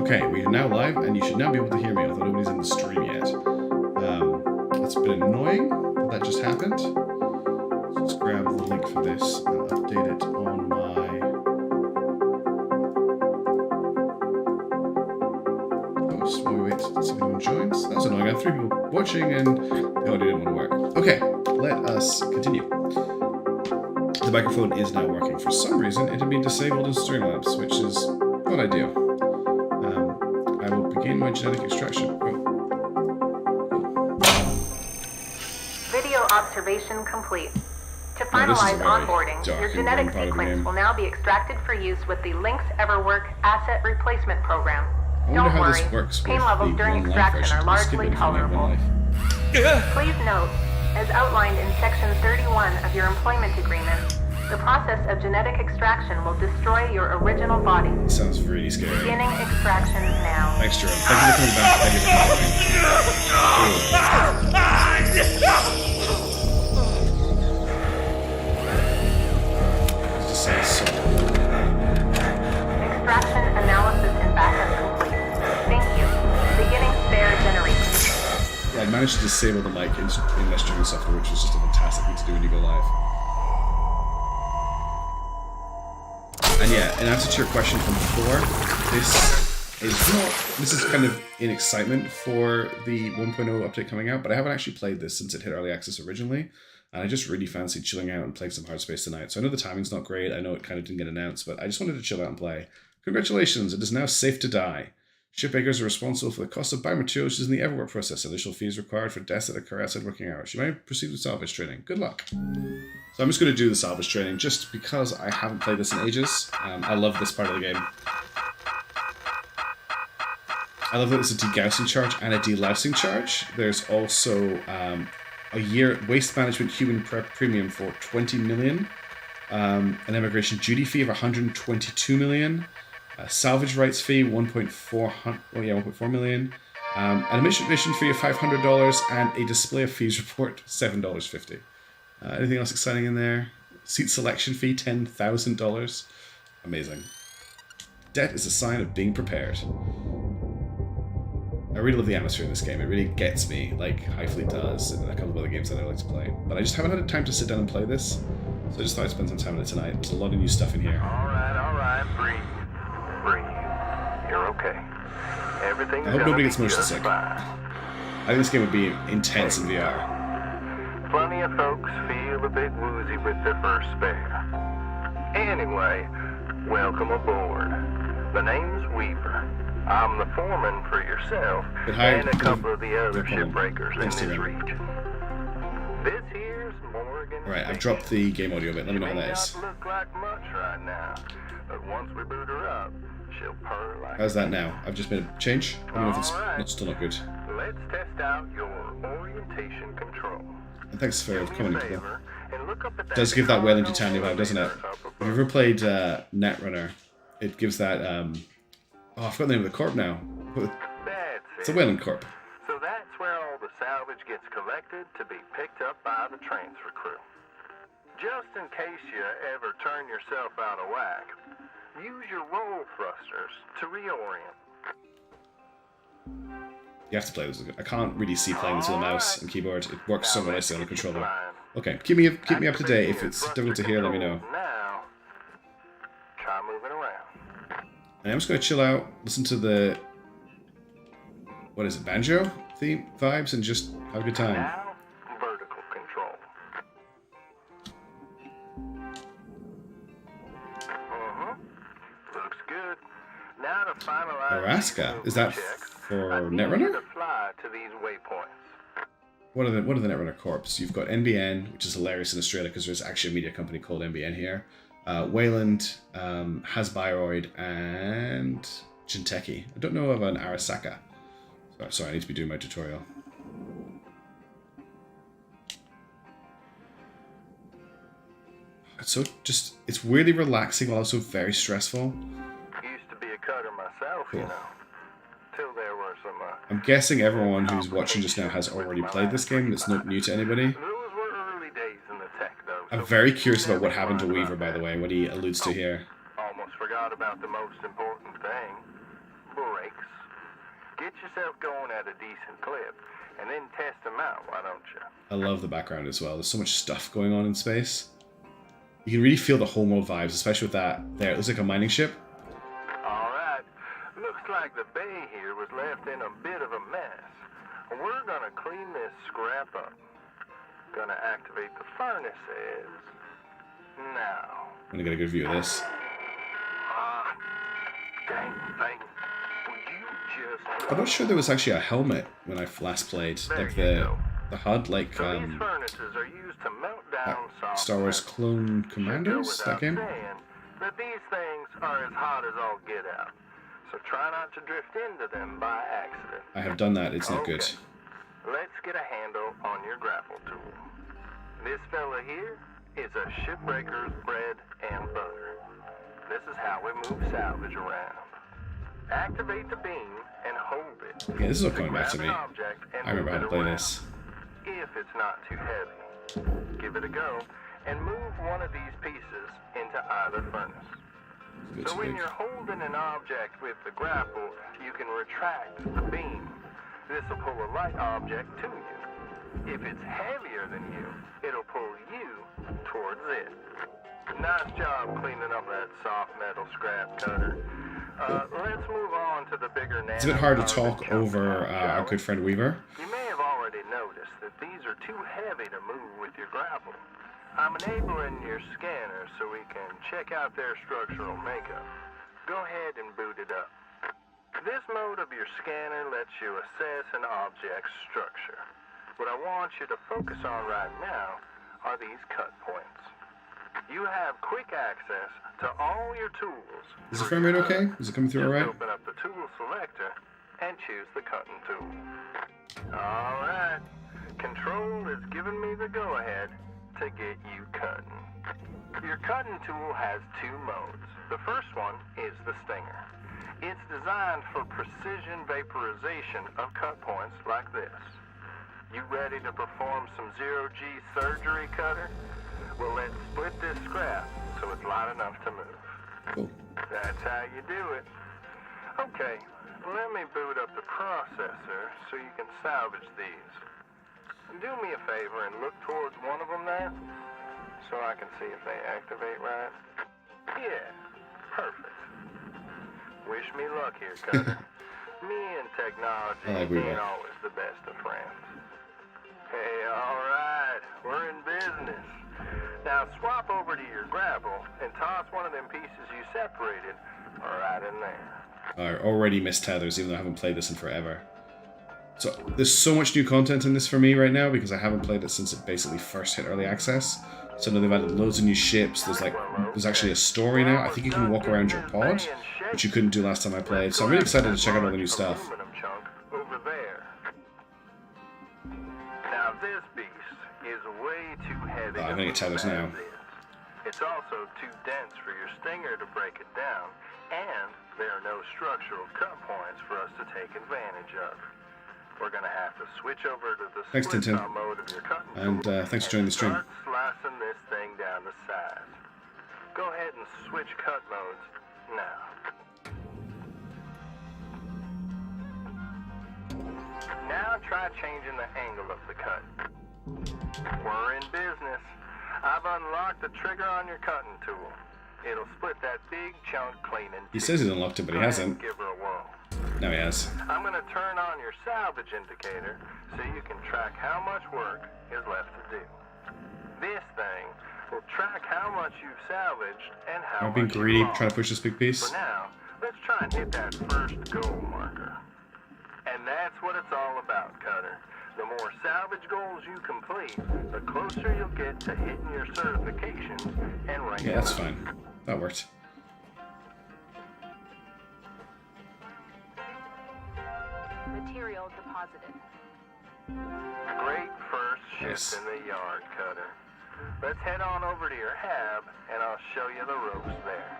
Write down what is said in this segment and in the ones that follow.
Okay, we are now live, and you should now be able to hear me, although nobody's in the stream yet. That's been annoying that just happened. Let's grab the link for this and update it on my post while we wait to see if anyone joins. That was annoying. I had 3 people watching, and the audio didn't want to work. Okay, let us continue. The microphone is now working. For some reason, it had been disabled in Streamlabs, which is not ideal. I will begin my genetic extraction. Video observation complete. To finalize onboarding, your genetic sequence will now be extracted for use with the Lynx Everwork Asset Replacement Program. Don't worry, pain levels during extraction are largely tolerable. Please note, as outlined in Section 31 of your employment agreement, the process of genetic extraction will destroy your original body. Sounds really scary. Beginning extraction now. Thanks, Jerome. Thank you for coming back. Thank you for coming. Just say so. Extraction analysis and backup complete. Thank you. Beginning spare generation. Yeah, I managed to disable the mic in my streaming software, which was just a fantastic thing to do when you go live. And yeah, in answer to your question from before, this is kind of in excitement for the 1.0 update coming out, but I haven't actually played this since it hit early access originally, and I just really fancied chilling out and playing some Hardspace tonight. So I know the timing's not great, I know it kind of didn't get announced, but I just wanted to chill out and play. Congratulations, it is now safe to die. Shipbreakers are responsible for the cost of biomaterials using the Everwork process. Additional fees required for deaths that occur outside working hours. You may proceed with salvage training. Good luck. So I'm just going to do the salvage training just because I haven't played this in ages. I love this part of the game. I love that it's a degaussing charge and a delousing charge. There's also a year waste management human prep premium for 20 million, an immigration duty fee of 122 million, a salvage rights fee 1.4 million, an admission fee of $500, and a display of fees report $7.50. Anything else exciting in there? Seat selection fee $10,000. Amazing. Debt is a sign of being prepared. I really love the atmosphere in this game. It really gets me, like Highfleet does, and a couple of other games that I like to play. But I just haven't had time to sit down and play this, so I just thought I'd spend some time on it tonight. There's a lot of new stuff in here. Alright, breathe. You're okay. Everything's I hope nobody gets motion sick. Fine. I think this game would be intense in VR. Plenty of folks feel a bit woozy with their first spare. Anyway, welcome aboard. The name's Weaver. I'm the foreman for yourself and a couple of the other shipbreakers in this region. This here's Morgan. Alright, I've dropped the game audio bit. Let me know how that is. Look like much right now, but once we boot her up, she'll purr like. How's that now? I've just made a change. I don't know if it's still not good. Let's test out your orientation control. And thanks for coming. It does give that Wailing Titania vibe, doesn't it? If you've ever played Netrunner, it gives that. Oh, I forgot the name of the corp now. It's a Wailing corp. So that's where all the salvage gets collected to be picked up by the transfer crew. Just in case you ever turn yourself out of whack, use your roll thrusters to reorient. You have to play this. I can't really see playing this with a mouse and keyboard. It works so nicely on the controller. Okay, keep me up to date. If it's difficult to hear, let me know. Now, try moving around. And I'm just going to chill out, listen to the what is it, banjo theme vibes, and just have a good time. Now, vertical control. Looks good. Now to finalize. Araska, is that for Netrunner? What are the Netrunner corps? You've got NBN, which is hilarious in Australia because there's actually a media company called NBN here. Wayland, Hasbiroid, and Jinteki. I don't know of an Arasaka. Sorry, I need to be doing my tutorial. It's weirdly relaxing while also very stressful. Used to be a cutter myself, cool. You know. Till there were some. I'm guessing everyone who's watching just now has already played this game. It's not new to anybody. Those were early days in the tech, though. I'm very curious about what happened to Weaver, by the way, what he alludes to here. Almost forgot about the most important thing. brakes. Get yourself going at a decent clip, and then test them out, why don't you? I love the background as well. There's so much stuff going on in space. You can really feel the Homeworld vibes, especially with that there. It looks like a mining ship. Alright, looks like the bay here was left in a bit of a mess. We're gonna clean this scrap up. Gonna activate the furnaces. Now. I'm gonna get a good view of this. Dang thing. Would you just... I'm not sure there was actually a helmet when I last played. Like the HUD, like so these furnaces are used to melt down soft Star Wars metal. Clone Commandos, that game. Saying that these things are as hot as all get out. So try not to drift into them by accident. I have done that, it's not good. Let's get a handle on your grapple tool. This fella here is a Shipbreaker's bread and butter. This is how we move salvage around. Activate the beam and hold it. Yeah, this is all coming back to me. I remember how to play around. this. If it's not too heavy, give it a go and move one of these pieces into either furnace. Good So when speak. you're holding an object with the grapple, you can retract the beam. This will pull a light object to you. If it's heavier than you, it'll pull you towards it. Nice job cleaning up that soft metal scrap, Cutter. Let's move on to the bigger nano. It's a bit hard to talk over our good friend Weaver. You may have already noticed that these are too heavy to move with your grapple. I'm enabling your scanner so we can check out their structural makeup. Go ahead and boot it up. This mode of your scanner lets you assess an object's structure. What I want you to focus on right now are these cut points. You have quick access to all your tools. Is the frame rate okay? Is it coming through alright? Open up the tool selector and choose the cutting tool. Alright. Control is giving me the go-ahead to get you cutting. Your cutting tool has two modes. The first one is the stinger. It's designed for precision vaporization of cut points like this. You ready to perform some zero-G surgery, Cutter? Well, let's split this scrap so it's light enough to move. Cool. That's how you do it. Okay, let me boot up the processor so you can salvage these. Do me a favor and look towards one of them there so I can see if they activate right. Yeah, perfect. Wish me luck here, Cutter. Me and technology ain't always the best of friends. Hey, alright, we're in business. Now swap over to your grapple and toss one of them pieces you separated right in there. I already missed tethers, even though I haven't played this in forever. So there's so much new content in this for me right now because I haven't played it since it basically first hit early access. So now they've added loads of new ships. There's actually a story now. I think you can walk around your pod, which you couldn't do last time I played. So I'm really excited to check out all the new stuff. Over there. Now this beast is way too heavy. I'm gonna get tethers now. It's also too dense for your stinger to break it down, and there are no structural cut points for us to take advantage of. We're gonna have to switch over to the Thanks, split Tintin. saw mode of your cutting And tool thanks for joining the stream. Start slicing this thing down to size. Go ahead and switch cut modes now. Now try changing the angle of the cut. We're in business. I've unlocked the trigger on your cutting tool. It'll split that big chunk clean in two. He says he's unlocked it, but he hasn't. Give her a whirl. No, he has. I'm going to turn on your salvage indicator so you can track how much work is left to do. This thing will track how much you've salvaged and how I'm being much greedy, you've lost. trying to push this big piece. For now, let's try and hit that first goal marker. And that's what it's all about, Cutter. The more salvage goals you complete, the closer you'll get to hitting your certifications and ranking. Yeah, that's fine. That worked. Material deposited. Great first shift Nice. in the yard, Cutter. Let's head on over to your hab, and I'll show you the ropes there.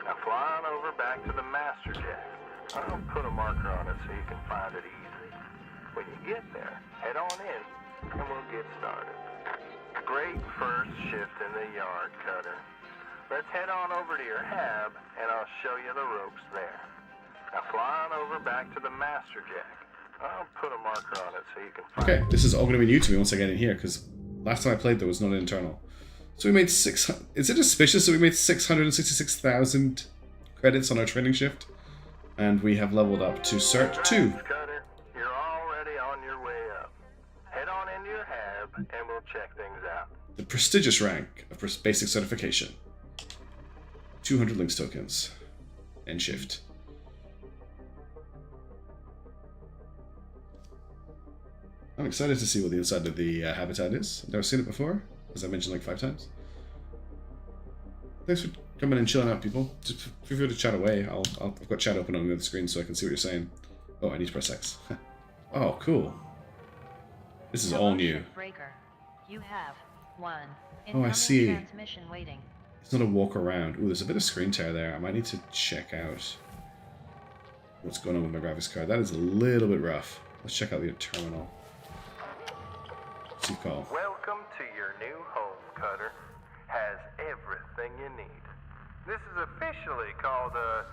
Now fly on over back to the master jack. I'll put a marker on it so you can find it easy. When you get there, head on in, and we'll get started. Great first shift in the yard, Cutter. Let's head on over to your hab, and I'll show you the ropes there. Now fly on over back to the Master Jack. I'll put a marker on it so you can find Okay, this is all going to be new to me once I get in here, because last time I played there was not an internal. So we made 600... Is it auspicious that we made 666,000 credits on our training shift? And we have leveled up to Cert 2. Cutter, you're already on your way up. Head on into your hab and we'll check things out. The prestigious rank of basic certification. 200 links tokens. End shift. I'm excited to see what the inside of the habitat is. I've never seen it before, as I mentioned like 5 times. Thanks for coming and chilling out, people. Just feel free to chat away. I've got chat open on the other screen so I can see what you're saying. Oh, I need to press X. Oh, cool. This is all new. Shipbreaker. You have one. Oh, I see. Transmission waiting. It's not a walk around. Ooh, there's a bit of screen tear there. I might need to check out what's going on with my graphics card. That is a little bit rough. Let's check out the terminal. What's he called? Welcome to your new home, Cutter. Has everything you need. This is officially called a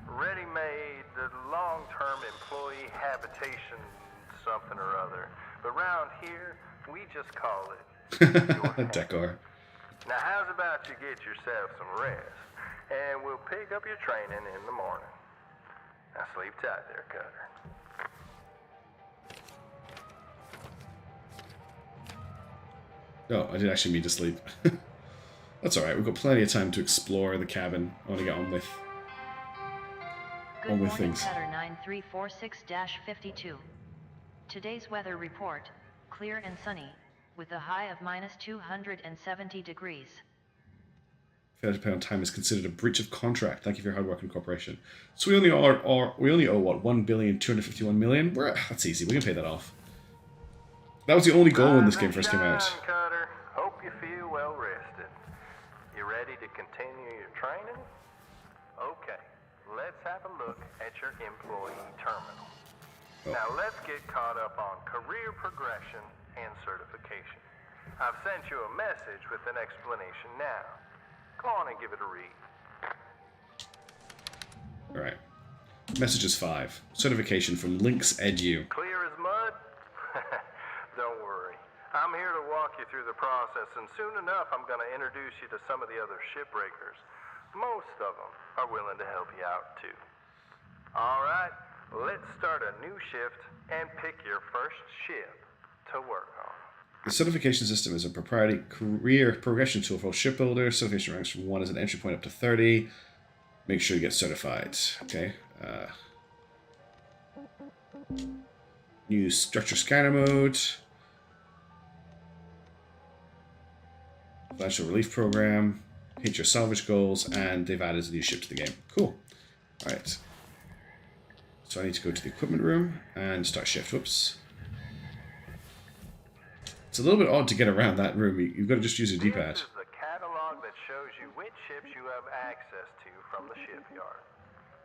ready-made long-term employee habitation something or other. But around here, we just call it Decor. Now how's about you get yourself some rest, and we'll pick up your training in the morning. Now sleep tight there, Cutter. Oh, I did actually mean to sleep. That's alright, we've got plenty of time to explore the cabin. I want to get on with things. Tether 9346-52. Today's weather report, clear and sunny, with a high of -270 degrees. Failure to pay on time is considered a breach of contract. Thank you for your hard work and cooperation. So we only owe what, 1,251,000,000? That's easy. We can pay that off. That was the only goal when this game first came out. Cutter. Hope you feel well rested. You ready to continue your training? Okay, let's have a look at your employee terminal. Oh. Now let's get caught up on career progression and certification. I've sent you a message with an explanation now. Go on and give it a read. Alright. Message is 5. Certification from Lynx Edu. Clear as mud? Don't worry. I'm here to walk you through the process, and soon enough I'm going to introduce you to some of the other shipbreakers. Most of them are willing to help you out, too. Alright, let's start a new shift and pick your first ship to work on. The certification system is a proprietary career progression tool for all shipbuilders. Certification ranks from 1 as an entry point up to 30. Make sure you get certified. Okay. New structure scanner mode. Financial relief program. Hit your salvage goals, and they've added a new ship to the game. Cool. Alright. So I need to go to the equipment room and start shift. Whoops. It's a little bit odd to get around that room. You've got to just use your D-pad. This is the catalog that shows you which ships you have access to from the shipyard.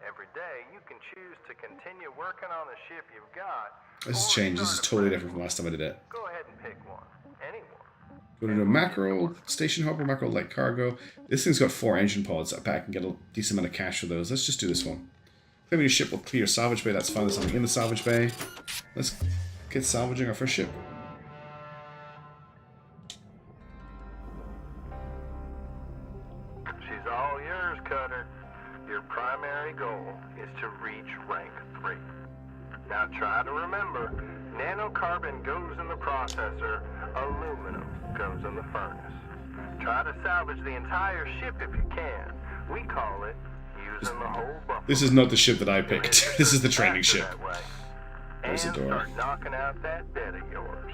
Every day, you can choose to continue working on the ship you've got. This has changed. This is totally different from last time I did it. Go ahead and pick one. Anyone. Go to a mackerel, station hopper, mackerel light cargo. This thing's got 4 engine pods. I bet I can get a decent amount of cash for those. Let's just do this one. Claiming your ship will clear salvage bay. That's fine. There's something in the salvage bay. Let's get salvaging our first ship. She's all yours, Cutter. Your primary goal is to reach rank 3. Now try to remember, nanocarbon goes in the processor, aluminum goes in the furnace. Try to salvage the entire ship if you can. We call it using the whole buffalo. This is not the ship that I picked. This is the training ship. There's the And door. start knocking out that debt of yours.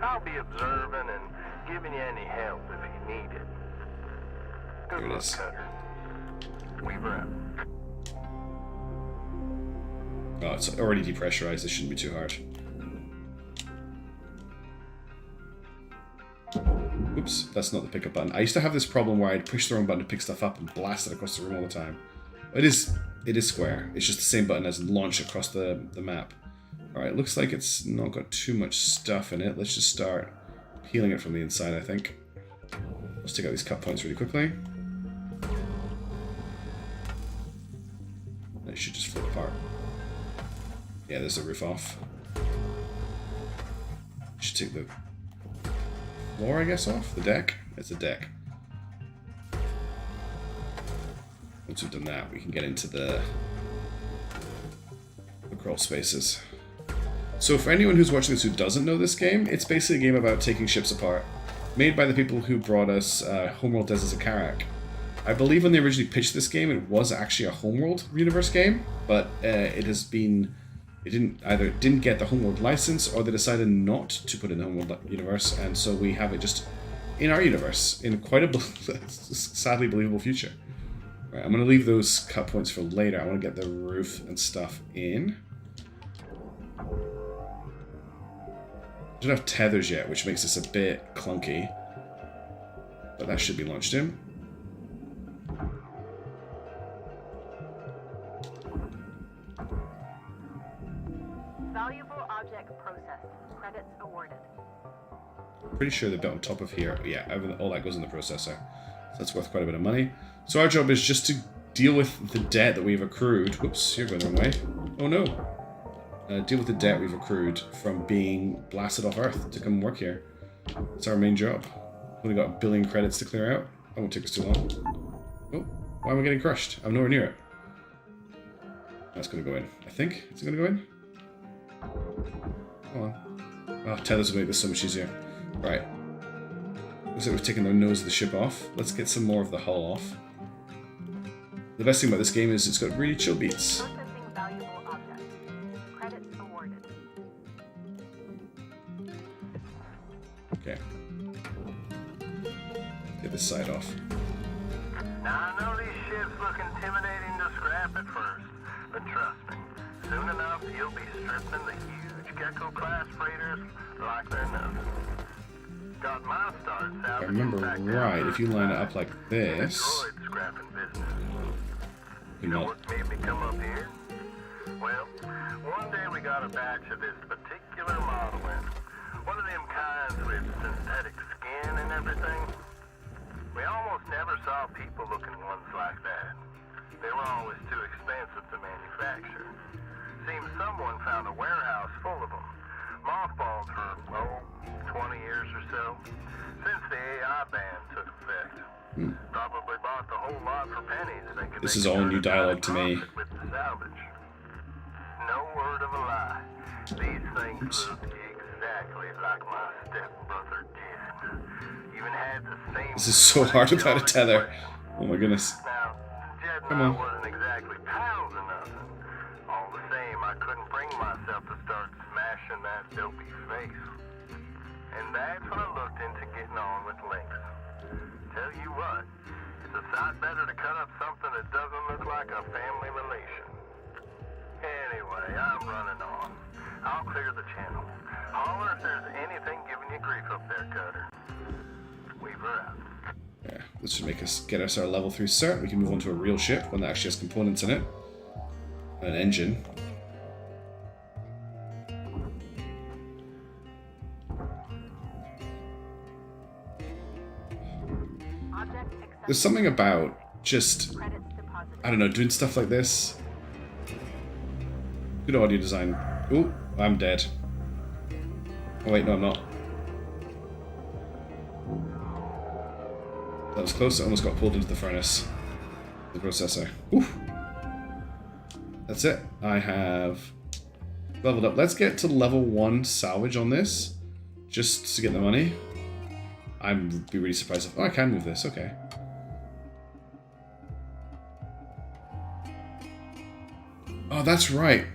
I'll be observing and giving you any help if you need it. Good Here it luck, is. Cutter. Weaver out. Oh, it's already depressurized. This shouldn't be too hard. Oops, that's not the pickup button. I used to have this problem where I'd push the wrong button to pick stuff up and blast it across the room all the time. It is square. It's just the same button as launch across the map. Alright, looks like it's not got too much stuff in it. Let's just start peeling it from the inside, I think. Let's take out these cut points really quickly. should just flip apart. Yeah, there's the roof off. Should take the floor, I guess, off? The deck? It's a deck. Once we've done that, we can get into the crawl spaces. So for anyone who's watching this who doesn't know this game, it's basically a game about taking ships apart. Made by the people who brought us Homeworld Deserts of Kharak. I believe when they originally pitched this game, it was actually a Homeworld universe game, but it didn't get the Homeworld license, or they decided not to put it in the Homeworld universe, and so we have it just in our universe, in quite a sadly believable future. Right, I'm going to leave those cut points for later. I want to get the roof and stuff in. I don't have tethers yet, which makes this a bit clunky, but that should be launched in. Valuable object processed. Credits awarded. Pretty sure they're built on top of here. Yeah, all that goes in the processor. So that's worth quite a bit of money. So our job is just to deal with the debt that we've accrued. Whoops, you're going the wrong way. Oh no. Deal with the debt we've accrued from being blasted off Earth to come work here. It's our main job. We've only got 1 billion credits to clear out. That won't take us too long. Oh, why am I getting crushed? I'm nowhere near it. That's going to go in, I think. Is it going to go in? Come on. Oh, tethers will make this so much easier. Right. Looks like we've taken the nose of the ship off. Let's get some more of the hull off. The best thing about this game is it's got really chill beats. Processing valuable objects. Credits awarded. Okay. Get this side off. Now, I know these ships look intimidating to scrap at first, but trust me, soon enough you'll be stripping the huge Gecko-class freighters like they're nothing. Got my start If I salvaging remember back right, down if you line it up like this, droid scrapping business. you You know know, what made me come up here? Well, one day we got a batch of this particular model in. One of them kinds with synthetic skin and everything. We almost never saw people looking ones like that. They were always too expensive to manufacture. Seems someone found a warehouse full of them. Mothballed for, 20 years or so. Since the AI ban took effect. Probably bought the whole lot for pennies. Thinking This they is could all turn new a dialogue to tiny me. profit with the salvage. No word of a lie. These things look exactly like my stepbrother did. Even had the same. This is so hard without a tether. Oh my goodness. Now, Jed and Come I on. wasn't exactly pals or nothing. All the same, I couldn't bring myself to start smashing that dopey face. And that's when I looked into getting on with Lynx. Tell you what, it's a sight better to cut up something that doesn't look like a family relation. Anyway, I'm running on. I'll clear the channel. Holler if there's anything giving you grief up there, Cutter. Weaver out. Yeah, this should get us our level 3 cert. We can move on to a real ship, one that actually has components in it. And an engine. There's something about just, I don't know, doing stuff like this. Good audio design. Ooh, I'm dead. Oh wait, no I'm not. That was close, I almost got pulled into the furnace. The processor. Oof. That's it. I have leveled up. Let's get to level 1 salvage on this. Just to get the money. I'd be really surprised if... Oh, I can move this, okay. Oh, that's right.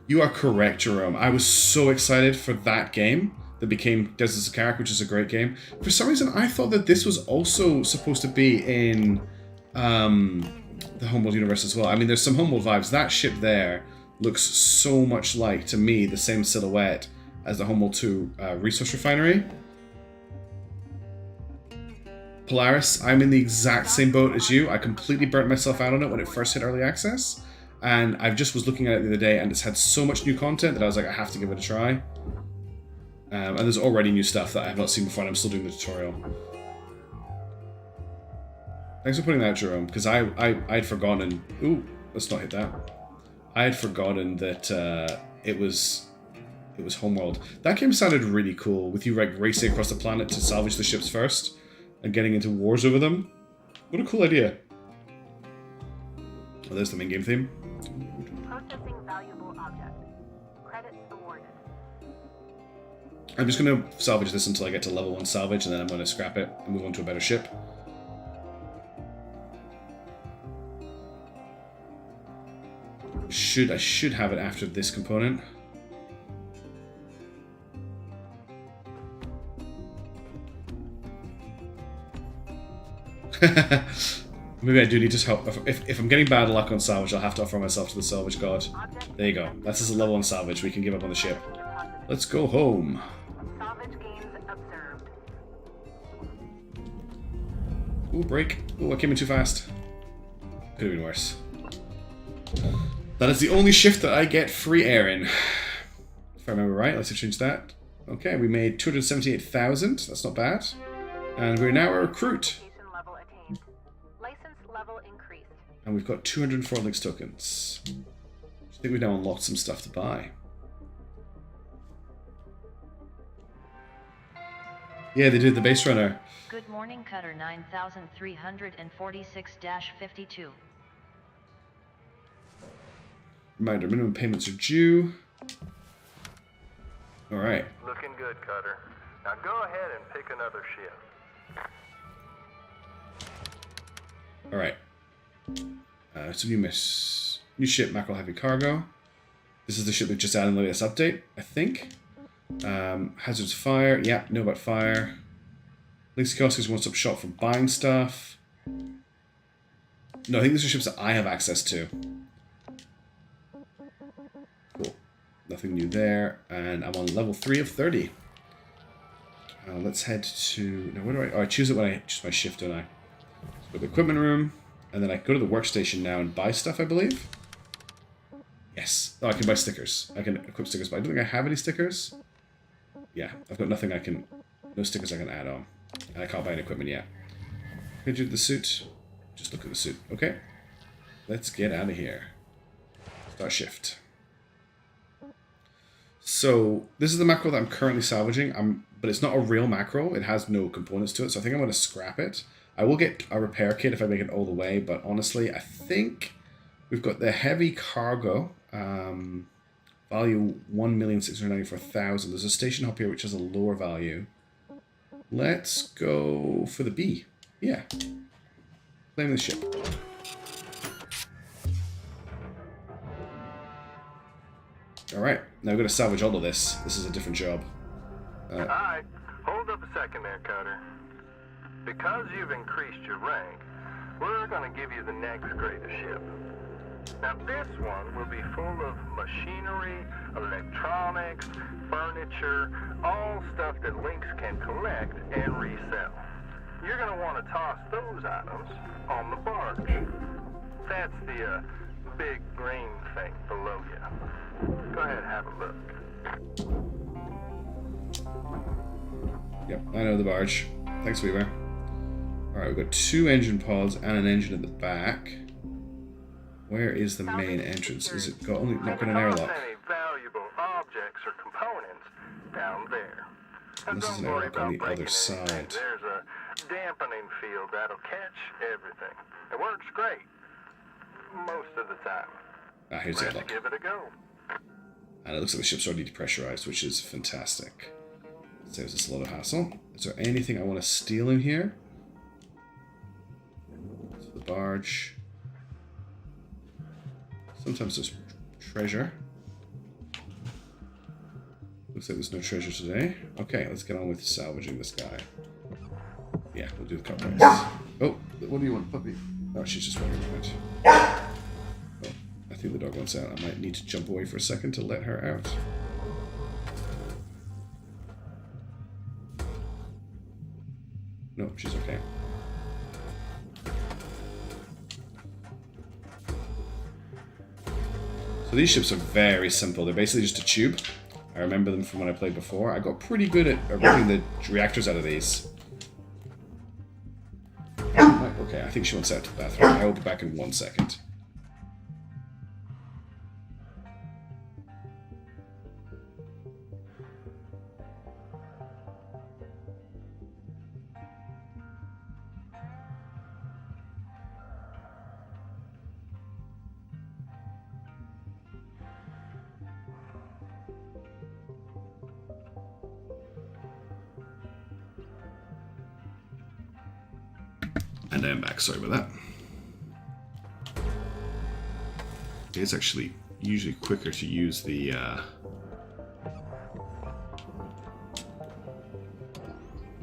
You are correct, Jerome. I was so excited for that game that became Deserts of Kharak, which is a great game. For some reason, I thought that this was also supposed to be in the Homeworld universe as well. I mean, there's some Homeworld vibes. That ship there looks so much like, to me, the same silhouette as the Homeworld 2 resource refinery. Polaris, I'm in the exact same boat as you. I completely burnt myself out on it when it first hit early access. And I just was looking at it the other day, and it's had so much new content that I was like, I have to give it a try. And there's already new stuff that I have not seen before, and I'm still doing the tutorial. Thanks for putting that, Jerome, because I'd forgotten. Ooh, let's not hit that. I had forgotten that it was Homeworld. That game sounded really cool, with you like racing across the planet to salvage the ships first and getting into wars over them. What a cool idea. Oh, there's the main game theme. Processing valuable object. Credits awarded. I'm just going to salvage this until I get to level 1 salvage, and then I'm going to scrap it and move on to a better ship. I should have it after this component. Maybe I do need to help. If I'm getting bad luck on salvage, I'll have to offer myself to the salvage god. There you go. That's just a level 1 salvage. We can give up on the ship. Let's go home. Salvage gains observed. Ooh, break. Ooh, I came in too fast. Could have been worse. That is the only shift that I get free air in. If I remember right, let's change that. Okay, we made 278,000. That's not bad. And we're now a recruit. Level attained. License level increased. And we've got 204 links tokens. I think we've now unlocked some stuff to buy. Yeah, they did the base runner. Good morning, Cutter 9346-52. Reminder, minimum payments are due. Alright. Looking good, Cutter. Now go ahead and pick another ship. Alright. Some new ship, Mackerel Heavy Cargo. This is the ship we just added in the latest update, I think. Hazards Fire. Yeah, know about fire. Links Kiosk is one-stop shop for buying stuff. No, I think these are ships that I have access to. Cool. Nothing new there. And I'm on level 3 of 30. Let's head to... No, where do I... Oh, I choose it when I choose my shift, don't I? Let's go to the equipment room. And then I go to the workstation now and buy stuff, I believe. Yes. Oh, I can buy stickers. I can equip stickers, but I don't think I have any stickers. Yeah, I've got nothing I can... No stickers I can add on. And I can't buy any equipment yet. Can I do the suit? Just look at the suit. Okay. Let's get out of here. Start shift. So, this is the macro that I'm currently salvaging. But it's not a real macro. It has no components to it, so I think I'm going to scrap it. I will get a repair kit if I make it all the way, but honestly, I think we've got the heavy cargo, value 1,694,000. There's a station hop here which has a lower value. Let's go for the B. Yeah. Claim the ship. Alright, now we've got to salvage all of this. This is a different job. Alright, hold up a second there, Cutter. Because you've increased your rank, we're going to give you the next greatest ship. Now this one will be full of machinery, electronics, furniture, all stuff that Lynx can collect and resell. You're going to want to toss those items on the barge. That's the big green thing below you. Go ahead and have a look. Yep, I know the barge. Thanks, Weaver. Alright, we've got 2 engine pods and an engine at the back. Where is the main entrance? Is it got not got an airlock? Any valuable objects or components down there. And This is an don't worry airlock on about the other breaking side. anything. There's a dampening field that'll catch everything. It works great. Most of the time. Ah, here's the Let's airlock. give it a go. And it looks like the ship's already depressurized, which is fantastic. Saves us a lot of hassle. Is there anything I want to steal in here? So the barge. Sometimes there's treasure. Looks like there's no treasure today. Okay, let's get on with salvaging this guy. Yeah, we'll do the cut price. Oh, what do you want, puppy? Oh, she's just wandering around. Oh, I think the dog wants out. I might need to jump away for a second to let her out. No, she's okay. So these ships are very simple. They're basically just a tube. I remember them from when I played before. I got pretty good at ripping the reactors out of these. Okay, I think she wants out to the bathroom. I will be back in 1 second. And I am back, sorry about that. It's actually usually quicker to use the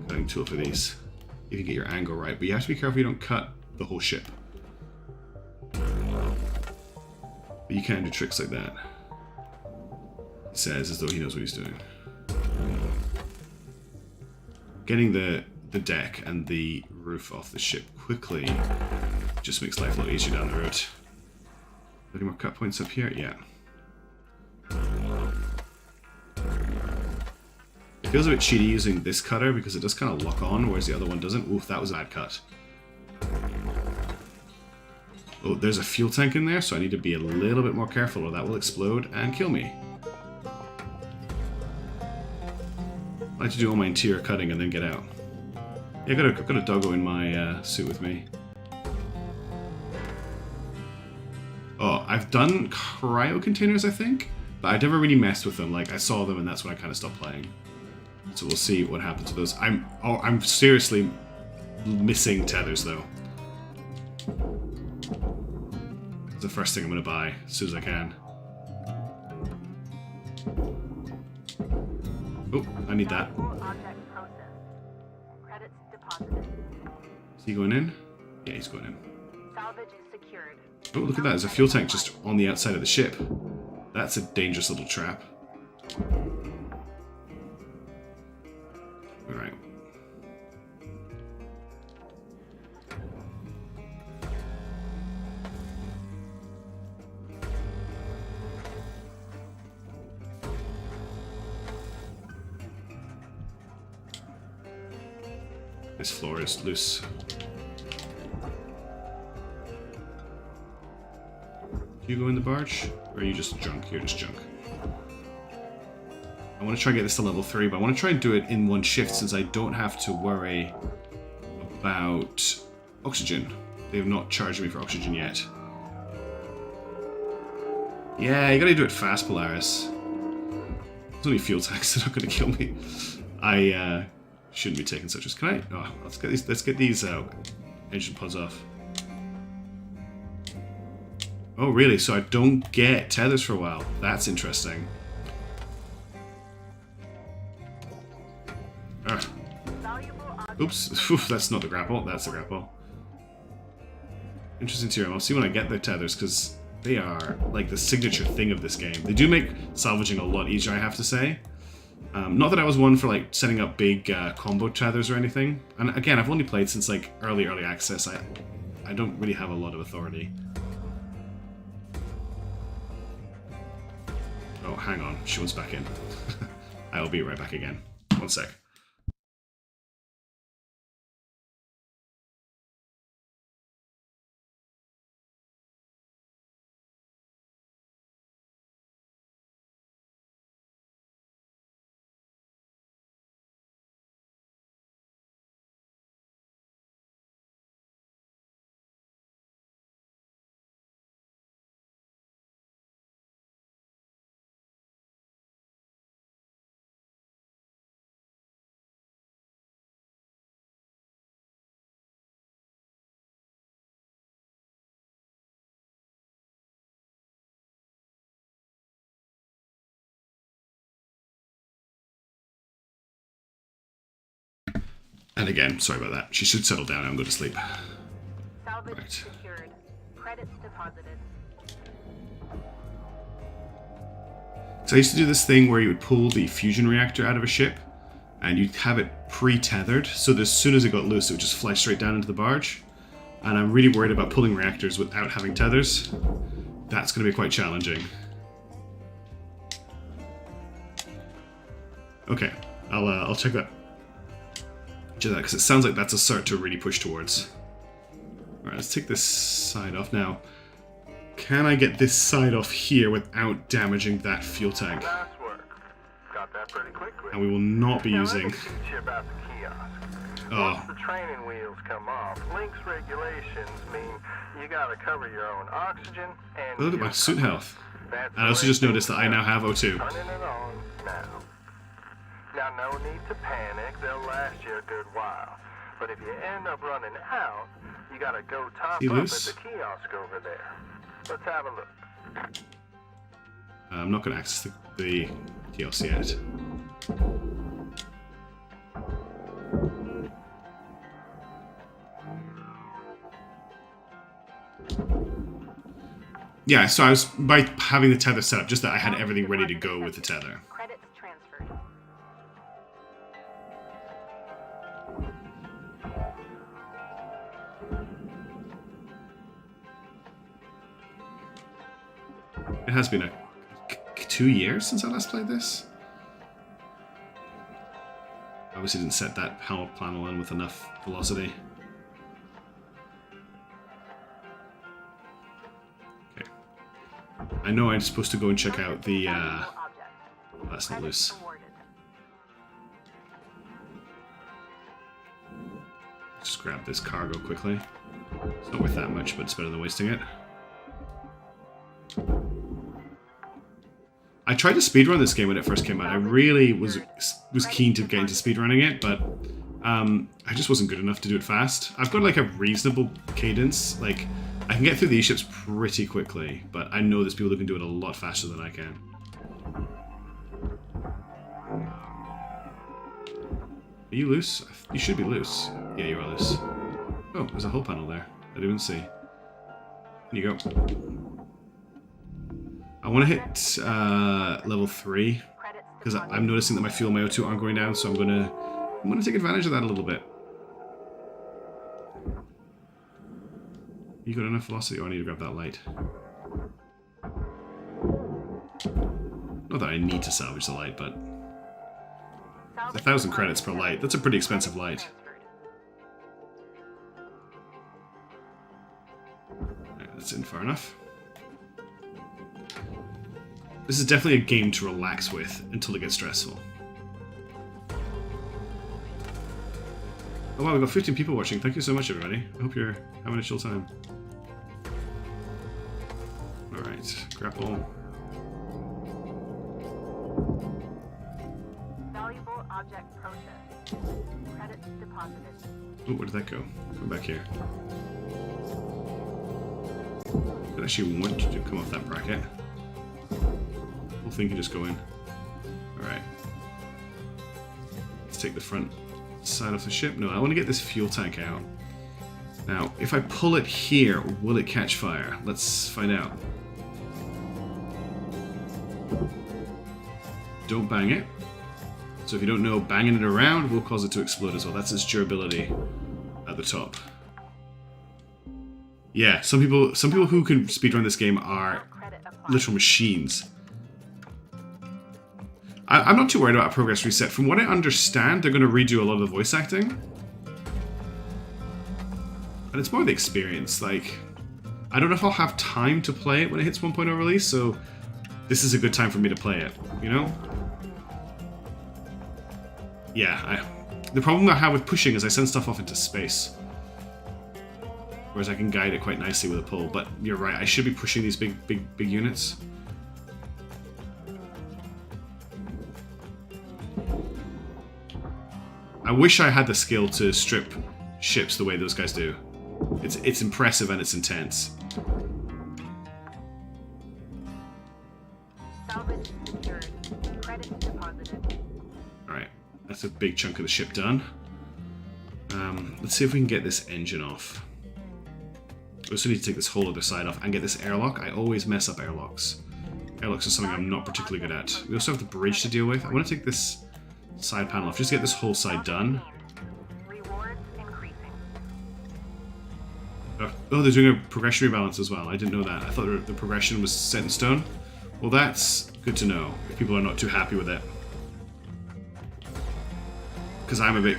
cutting tool for these, if you get your angle right. But you have to be careful you don't cut the whole ship. But you can't do tricks like that. He says as though he knows what he's doing. Getting the deck and the roof off the ship quickly just makes life a lot easier down the road. Any more cut points up here? Yeah. It feels a bit cheaty using this cutter because it does kind of lock on, whereas the other one doesn't. Oof, that was a bad cut. Oh, there's a fuel tank in there, so I need to be a little bit more careful or that will explode and kill me. I like to do all my interior cutting and then get out. Yeah, I've got a doggo in my suit with me. Oh, I've done cryo containers, I think, but I never really messed with them. Like, I saw them and that's when I kind of stopped playing. So we'll see what happens to those. I'm seriously missing tethers, though. It's the first thing I'm going to buy as soon as I can. Oh, I need that. Is he going in? Yeah, he's going in. Salvage is secured. Oh, look at that. There's a fuel tank just on the outside of the ship. That's a dangerous little trap. Alright. This floor is loose. Do you go in the barge? Or are you just junk? You're just junk. I want to try and get this to level 3, but I want to try and do it in one shift since I don't have to worry about oxygen. They have not charged me for oxygen yet. Yeah, you gotta do it fast, Polaris. There's only fuel tanks, they're not gonna kill me. I shouldn't be taking such risks. Can I? Oh, let's get these engine pods off. Oh, really? So I don't get tethers for a while. That's interesting. Oops. Oof, that's not the grapple. That's the grapple. Interesting theorem. I'll see when I get the tethers, because they are like the signature thing of this game. They do make salvaging a lot easier, I have to say. Not that I was one for like setting up big combo tethers or anything. And again, I've only played since like early access. I don't really have a lot of authority. Oh, hang on. She wants back in. I will be right back again. 1 sec. And again, sorry about that. She should settle down and go to sleep. Salvage Right. secured. Credits deposited. So I used to do this thing where you would pull the fusion reactor out of a ship and you'd have it pre-tethered, so that as soon as it got loose, it would just fly straight down into the barge. And I'm really worried about pulling reactors without having tethers. That's going to be quite challenging. Okay, I'll check that. Do that, because it sounds like that's a start to really push towards. Alright, let's take this side off now. Can I get this side off here without damaging that fuel tank? Nice work. Got that pretty quickly. And we will not be using... Let me teach you about the kiosk. Oh. Once the training wheels come off, Link's regulations mean you gotta cover your own oxygen and... Look at my suit health. That's And I also just noticed that I now have O2. Turning it on now. Now, no need to panic. They'll last you a good while. But if you end up running out, You gotta go top He up at loose? the kiosk over there. Let's have a look. I'm not going to access the kiosk yet. Yeah, so I was, by having the tether set up, just that I had everything ready to go with the tether. Credits transferred. It has been 2 years since I last played this. Obviously didn't set that panel in with enough velocity. Okay. I know I'm supposed to go and check out the... that's not loose. Just grab this cargo quickly. It's not worth that much, but it's better than wasting it. I tried to speedrun this game when it first came out. I really was keen to get into speedrunning it, but I just wasn't good enough to do it fast. I've got like a reasonable cadence. Like, I can get through these ships pretty quickly, but I know there's people who can do it a lot faster than I can. Are you loose? You should be loose. Yeah, you are loose. Oh, there's a hull panel there. I didn't see. Here you go. I want to hit level 3 because I'm noticing that my fuel and my O2 aren't going down, so I'm gonna take advantage of that a little bit. You got enough velocity, or I need to grab that light. Not that I need to salvage the light, but 1,000 credits per light. That's a pretty expensive light. Right, that's in far enough. This is definitely a game to relax with until it gets stressful. Oh wow, we've got 15 people watching. Thank you so much, everybody. I hope you're having a chill time. Alright, grapple. Valuable object processed. Credits deposited. Oh, where did that go? Come back here. I actually want you to come off that bracket. Whole thing can just go in. Alright. Let's take the front side of the ship. No, I want to get this fuel tank out. Now, if I pull it here, will it catch fire? Let's find out. Don't bang it. So if you don't know, banging it around will cause it to explode as well. That's its durability at the top. Yeah, some people who can speedrun this game are literal machines. I'm not too worried about a progress reset. From what I understand, they're going to redo a lot of the voice acting. And it's more the experience. Like, I don't know if I'll have time to play it when it hits 1.0 release, so this is a good time for me to play it, you know? Yeah, the problem I have with pushing is I send stuff off into space. Whereas I can guide it quite nicely with a pull, but you're right, I should be pushing these big units. I wish I had the skill to strip ships the way those guys do. It's impressive and it's intense. Salvage secured. Credits deposited. Alright, that's a big chunk of the ship done. Let's see if we can get this engine off. We also need to take this whole other side off and get this airlock. I always mess up airlocks. Airlocks are something I'm not particularly good at. We also have the bridge to deal with. I want to take this side panel off, just to get this whole side done. Rewards increasing. Oh, they're doing a progression rebalance as well. I didn't know that. I thought the progression was set in stone. Well, that's good to know, if people are not too happy with it. Because I'm a bit...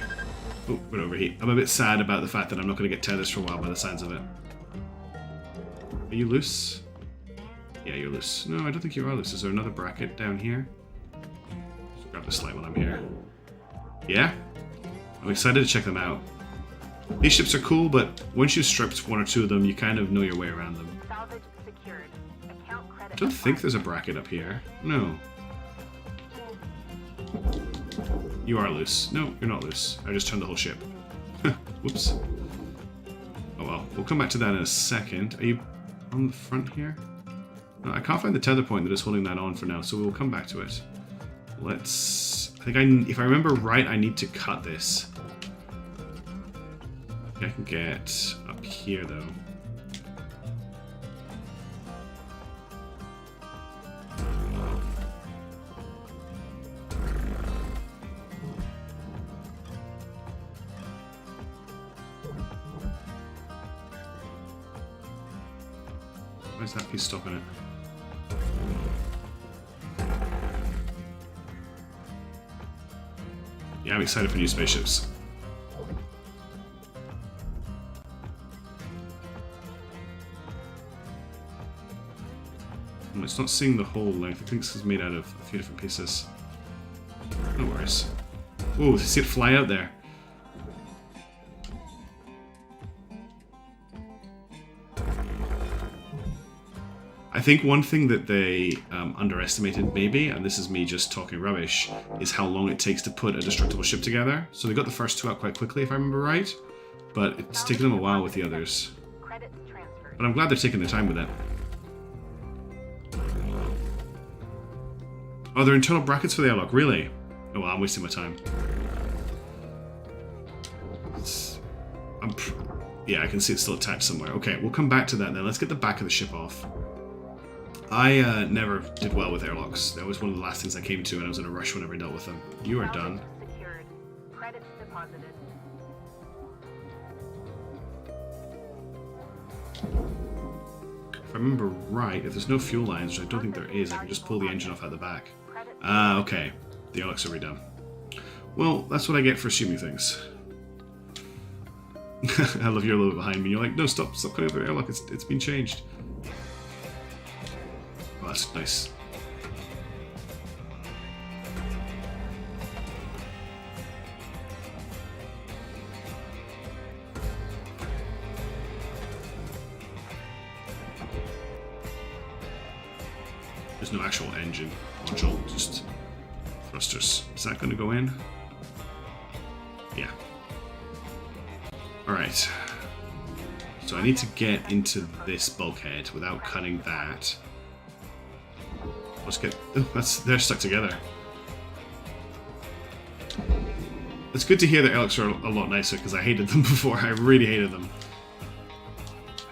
Oh, we're overheat. I'm a bit sad about the fact that I'm not going to get tethers for a while by the signs of it. Are you loose? Yeah, you're loose. No, I don't think you are loose. Is there another bracket down here? Just grab this light while I'm here. Yeah? I'm excited to check them out. These ships are cool, but once you've stripped one or two of them, you kind of know your way around them. Salvage secured. Account credit. I don't think there's a bracket up here. No. You are loose. No, you're not loose. I just turned the whole ship. Whoops. Oh well, we'll come back to that in a second. Are you on the front here? No, I can't find the tether point that is holding that on for now, so we'll come back to it. Let's... I think if I remember right, I need to cut this. I can get up here, though. Where's that piece stopping it? Yeah, I'm excited for new spaceships. It's not seeing the whole length. I think this is made out of a few different pieces. No worries. Whoa, see it fly out there. I think one thing that they underestimated, maybe, and this is me just talking rubbish, is how long it takes to put a destructible ship together. So they got the first two out quite quickly, if I remember right, but it's taken them a while with the others. But I'm glad they're taking their time with it. Oh, they're internal brackets for the airlock, really? Oh well, I'm wasting my time. Yeah, I can see it's still attached somewhere. Okay, we'll come back to that then. Let's get the back of the ship off. I never did well with airlocks. That was one of the last things I came to, and I was in a rush whenever I dealt with them. You are done. Secured. Credits deposited. If I remember right, if there's no fuel lines, which I don't think there is, I can just pull the engine off at the back. Ah, okay. The airlocks are redone. Well, that's what I get for assuming things. I love you're a little bit behind me. You're like, no, stop cutting up the airlock. It's been changed. Oh, that's nice. There's no actual engine module, just thrusters. Is that going to go in? Yeah. Alright. So I need to get into this bulkhead without cutting that. Let's get... Oh, they're stuck together. It's good to hear that airlocks are a lot nicer, because I hated them before. I really hated them.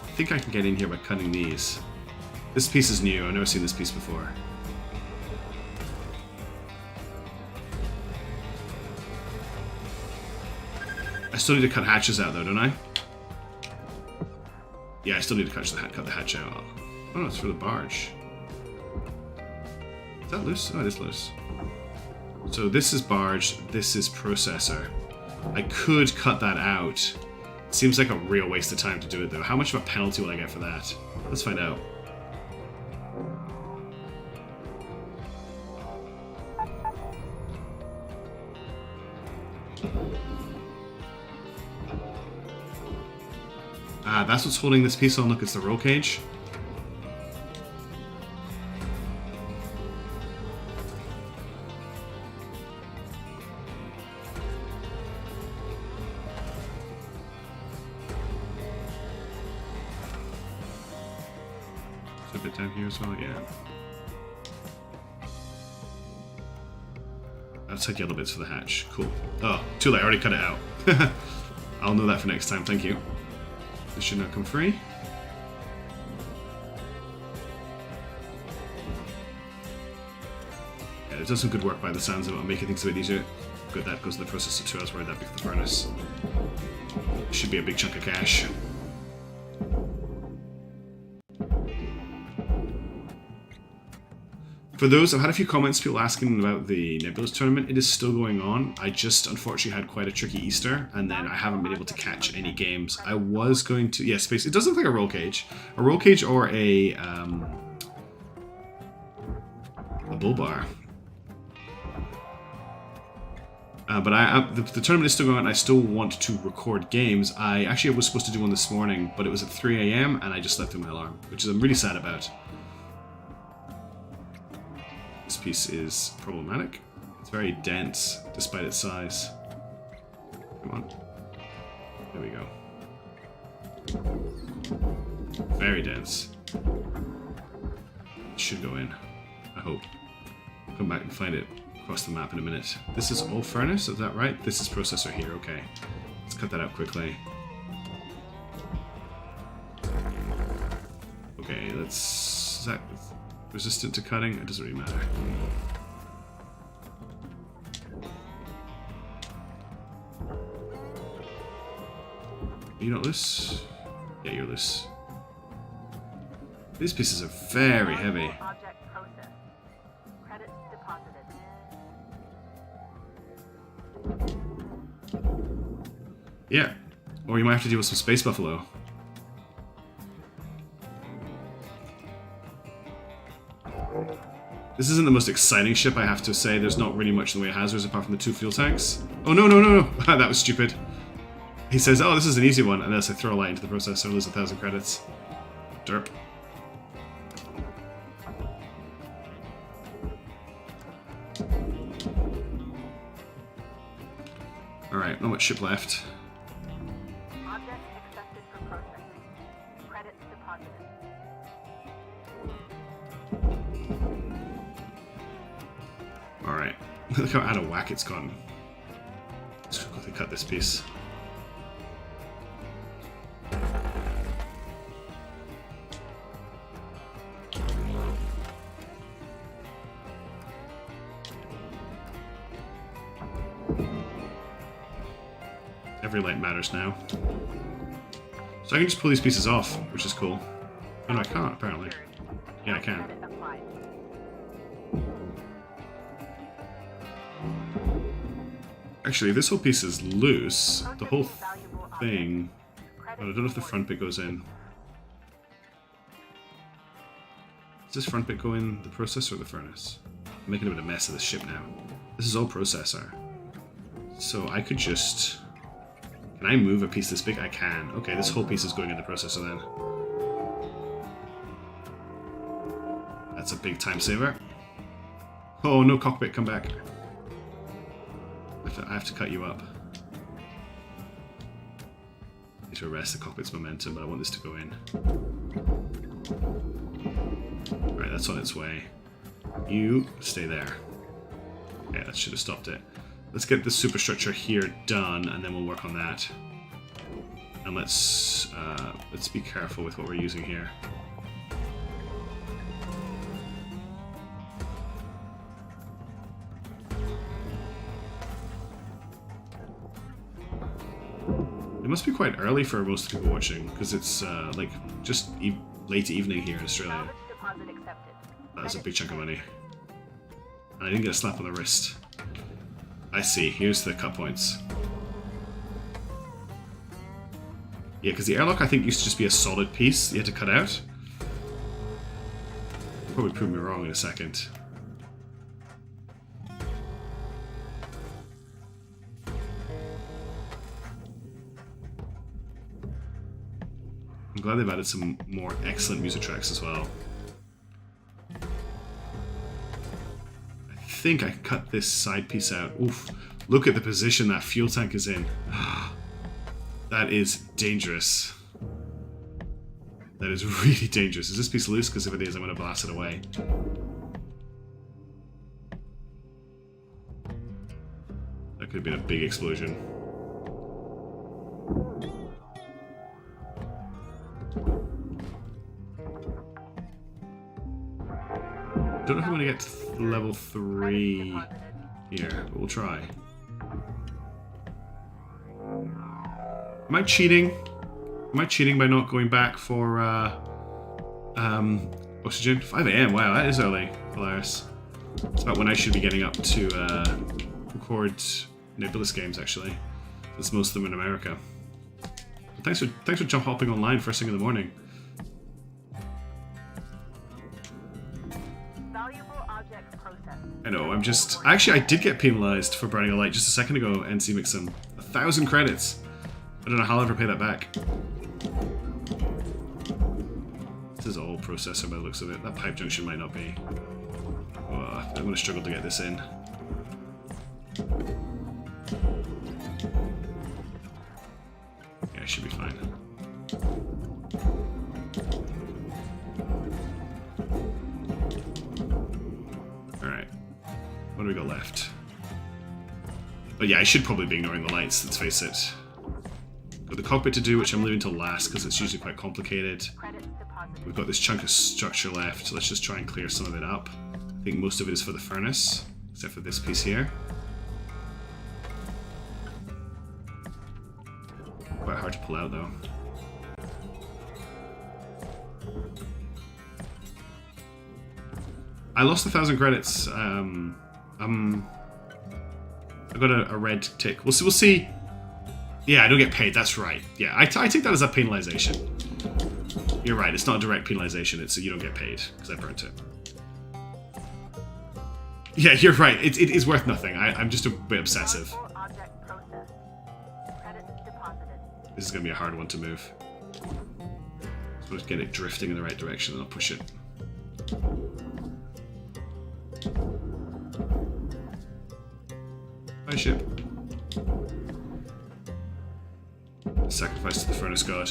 I think I can get in here by cutting these. This piece is new. I've never seen this piece before. I still need to cut hatches out, though, don't I? Yeah, I still need to cut the hatch out. Oh, no, it's for the barge. Is that loose? Oh, it is loose. So this is barge, this is processor. I could cut that out. Seems like a real waste of time to do it, though. How much of a penalty will I get for that? Let's find out. Ah, that's what's holding this piece on. Look, it's the roll cage. Is there a bit down here as well? Yeah. That's like yellow bits for the hatch. Cool. Oh, too late. I already cut it out. I'll know that for next time. Thank you. This should now come free. Yeah, it does some good work by the sounds of it, making things a bit easier. Good, that goes to the processor too. I was worried that'd be for the furnace. Should be a big chunk of cash. For those, I've had a few comments, people asking about the Nebulous tournament. It is still going on. I just unfortunately had quite a tricky Easter, and then I haven't been able to catch any games. I was going to, yeah, space. It does look like a roll cage or a bull bar. But the tournament is still going on, and I still want to record games. I actually was supposed to do one this morning, but it was at 3 a.m. and I just slept through my alarm, which I'm really sad about. This piece is problematic. It's very dense, despite its size. Come on. There we go. Very dense. It should go in. I hope. I'll come back and find it across the map in a minute. This is all furnace, is that right? This is processor here, okay. Let's cut that out quickly. Okay, let's... Is that resistant to cutting? It doesn't really matter. Are you not loose? Yeah, you're loose. These pieces are very heavy. Object processed. Credits deposited. Yeah. Or you might have to deal with some space buffalo. This isn't the most exciting ship, I have to say. There's not really much in the way of hazards apart from the 2 fuel tanks. Oh, no, no, no, no. That was stupid. He says, oh, this is an easy one, unless I throw a light into the processor and lose 1,000 credits. Derp. Alright, not much ship left. Object accepted for processing. Credits deposited. Alright. Look how out of whack it's gone. Let's quickly cut this piece. Every light matters now. So I can just pull these pieces off, which is cool. Oh no, I can't, apparently. Yeah, I can. Credit applied. Actually, this whole piece is loose. The whole Processing valuable thing... objects. But I don't know if the front bit goes in. Does this front bit go in the processor or the furnace? I'm making a bit of a mess of this ship now. This is all processor. So I could just... Can I move a piece this big? I can. Okay, this whole piece is going in the processor then. That's a big time saver. Oh, no cockpit, come back. I have to cut you up. I need to arrest the cockpit's momentum, but I want this to go in. Right, that's on its way. You stay there. Okay, that should have stopped it. Let's get the superstructure here done, and then we'll work on that. And let's be careful with what we're using here. It must be quite early for most people watching, because it's like just late evening here in Australia. Salvage deposit accepted. That was a big chunk of money. And I didn't get a slap on the wrist. I see, here's the cut points. Yeah, because the airlock I think used to just be a solid piece you had to cut out. You'll probably prove me wrong in a second. I'm glad they've added some more excellent music tracks as well. I think I can cut this side piece out. Oof. Look at the position that fuel tank is in. That is dangerous. That is really dangerous. Is this piece loose? Because if it is, I'm going to blast it away. That could have been a big explosion. Don't know if I'm going to get to level 3 here, but we'll try. Am I cheating? Am I cheating by not going back for oxygen? 5 AM, wow, that is early, Polaris. It's about when I should be getting up to record Nebulous games, actually. There's most of them in America. But thanks for jump hopping online first thing in the morning. I know, actually I did get penalized for burning a light just a second ago, NC Mixon. 1,000 credits. I don't know how I'll ever pay that back. This is all processor by the looks of it. That pipe junction might not be. Oh, I'm going to struggle to get this in. Yeah, I should be fine. What do we got left? But yeah, I should probably be ignoring the lights, let's face it. Got the cockpit to do, which I'm leaving till last because it's usually quite complicated. We've got this chunk of structure left, so let's just try and clear some of it up. I think most of it is for the furnace, except for this piece here. Quite hard to pull out though. I lost 1,000 credits. I got a red tick. We'll see. Yeah, I don't get paid. That's right. Yeah, I take that as a penalization. You're right. It's not a direct penalization. It's you don't get paid because I burnt it. Yeah, you're right. It is worth nothing. I'm just a bit obsessive. This is going to be a hard one to move. So let's get it drifting in the right direction and I'll push it. Hi, ship. Sacrifice to the furnace god.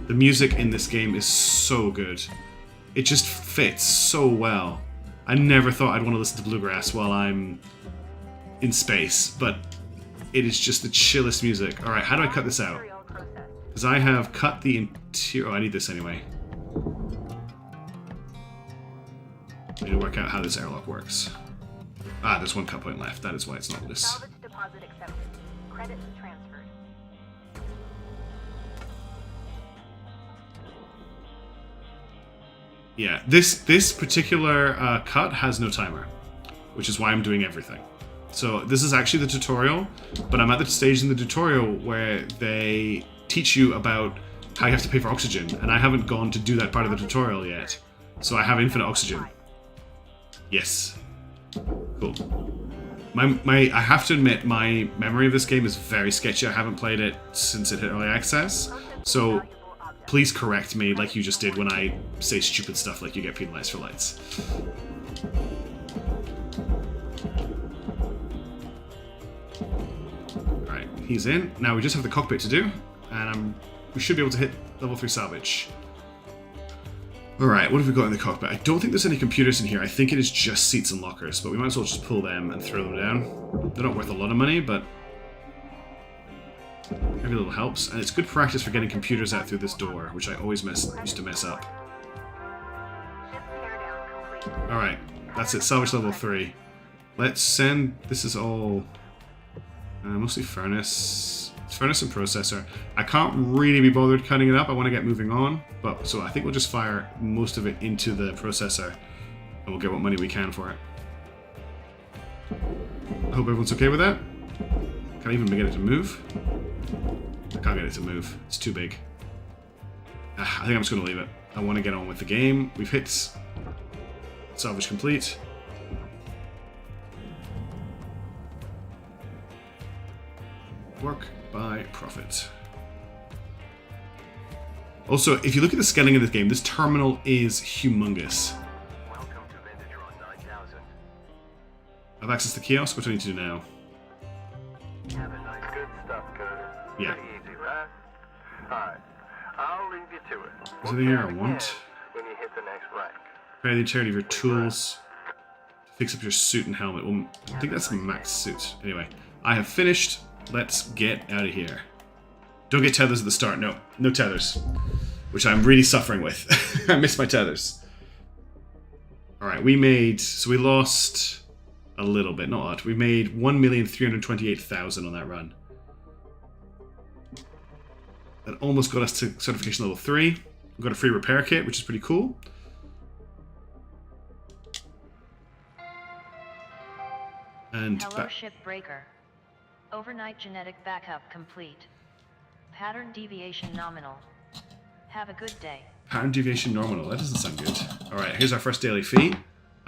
The music in this game is so good. It just fits so well. I never thought I'd want to listen to bluegrass while I'm in space, but it is just the chillest music. Alright, how do I cut this out? Because I have cut the interior... Oh, I need this anyway. I need to work out how this airlock works. Ah, there's one cut point left. That is why it's not this. Salvage deposit accepted. Credits transferred. Yeah, this particular cut has no timer, which is why I'm doing everything. So this is actually the tutorial, but I'm at the stage in the tutorial where they teach you about how you have to pay for oxygen, and I haven't gone to do that part of the tutorial yet. So I have infinite oxygen. Yes. Cool. I have to admit, my memory of this game is very sketchy. I haven't played it since it hit early access, so please correct me like you just did when I say stupid stuff like you get penalized for lights. Alright, he's in. Now we just have the cockpit to do, and we should be able to hit level 3 salvage. Alright, what have we got in the cockpit? I don't think there's any computers in here. I think it is just seats and lockers, but we might as well just pull them and throw them down. They're not worth a lot of money, but every little helps. And it's good practice for getting computers out through this door, which I always used to mess up. Alright, that's it. Salvage level 3. Let's send... This is all... mostly furnace... It's furnace and processor. I can't really be bothered cutting it up. I want to get moving on. But so I think we'll just fire most of it into the processor. And we'll get what money we can for it. I hope everyone's okay with that. Can't even get it to move. I can't get it to move. It's too big. I think I'm just going to leave it. I want to get on with the game. We've hit salvage complete. Work by profit. Also, if you look at the scaling of this game, this terminal is humongous. Welcome to Vintage 9000. I have access to the kiosk. What do I need to do now? Have a nice good stuff, Carter. Yeah. Pretty easy, right? Alright, I'll leave you to it. Is there anything here I want? When you hit the next rank. Repair the entirety of your tools. Fix up your suit and helmet. Well, I think that's a max suit. Anyway, I have finished. Let's get out of here. Don't get tethers at the start. No, no tethers. Which I'm really suffering with. I miss my tethers. Alright, we lost a little bit, not a lot. We made 1,328,000 on that run. That almost got us to certification level 3. We got a free repair kit, which is pretty cool. And Hello, Shipbreaker. Overnight genetic backup complete. Pattern deviation nominal. Have a good day. Pattern deviation nominal. That doesn't sound good. Alright, here's our first daily fee.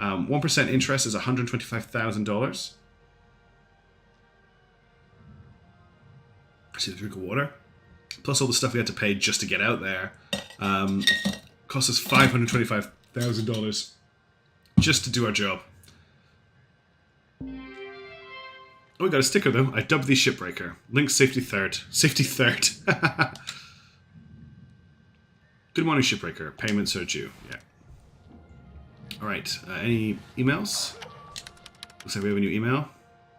1% interest is $125,000. I see the drink of water. Plus all the stuff we had to pay just to get out there. Cost us $525,000 just to do our job. Oh, we got a sticker though. I dubbed these Shipbreaker. Link safety third. Safety third. Good morning, Shipbreaker. Payments are due. Yeah. Alright, any emails? Looks like we have a new email.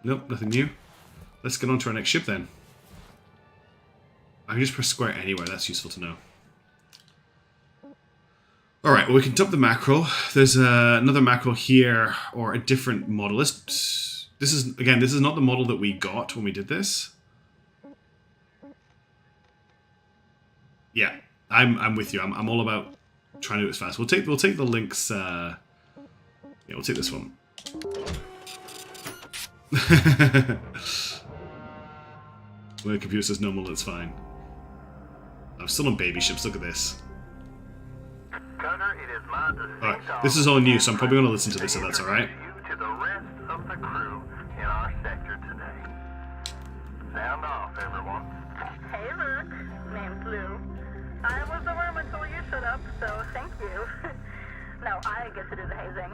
Nope, nothing new. Let's get on to our next ship then. I can just press square anywhere, that's useful to know. Alright, well we can dump the mackerel. There's another mackerel here, or a different model. This is, again, this is not the model that we got when we did this. Yeah, I'm with you. I'm all about trying to do it fast. We'll take the links. Yeah, we'll take this one. When the computer says normal, that's fine. I'm still on baby ships. Look at this. Cutter, it is my Alright, this is all new, so I'm probably going to listen to this if that's alright. to the rest of the crew in our sector today. Sound off, everyone. Hey, look. Name's Lou. I was the worm until you showed up, so thank you. Now I get to do the hazing.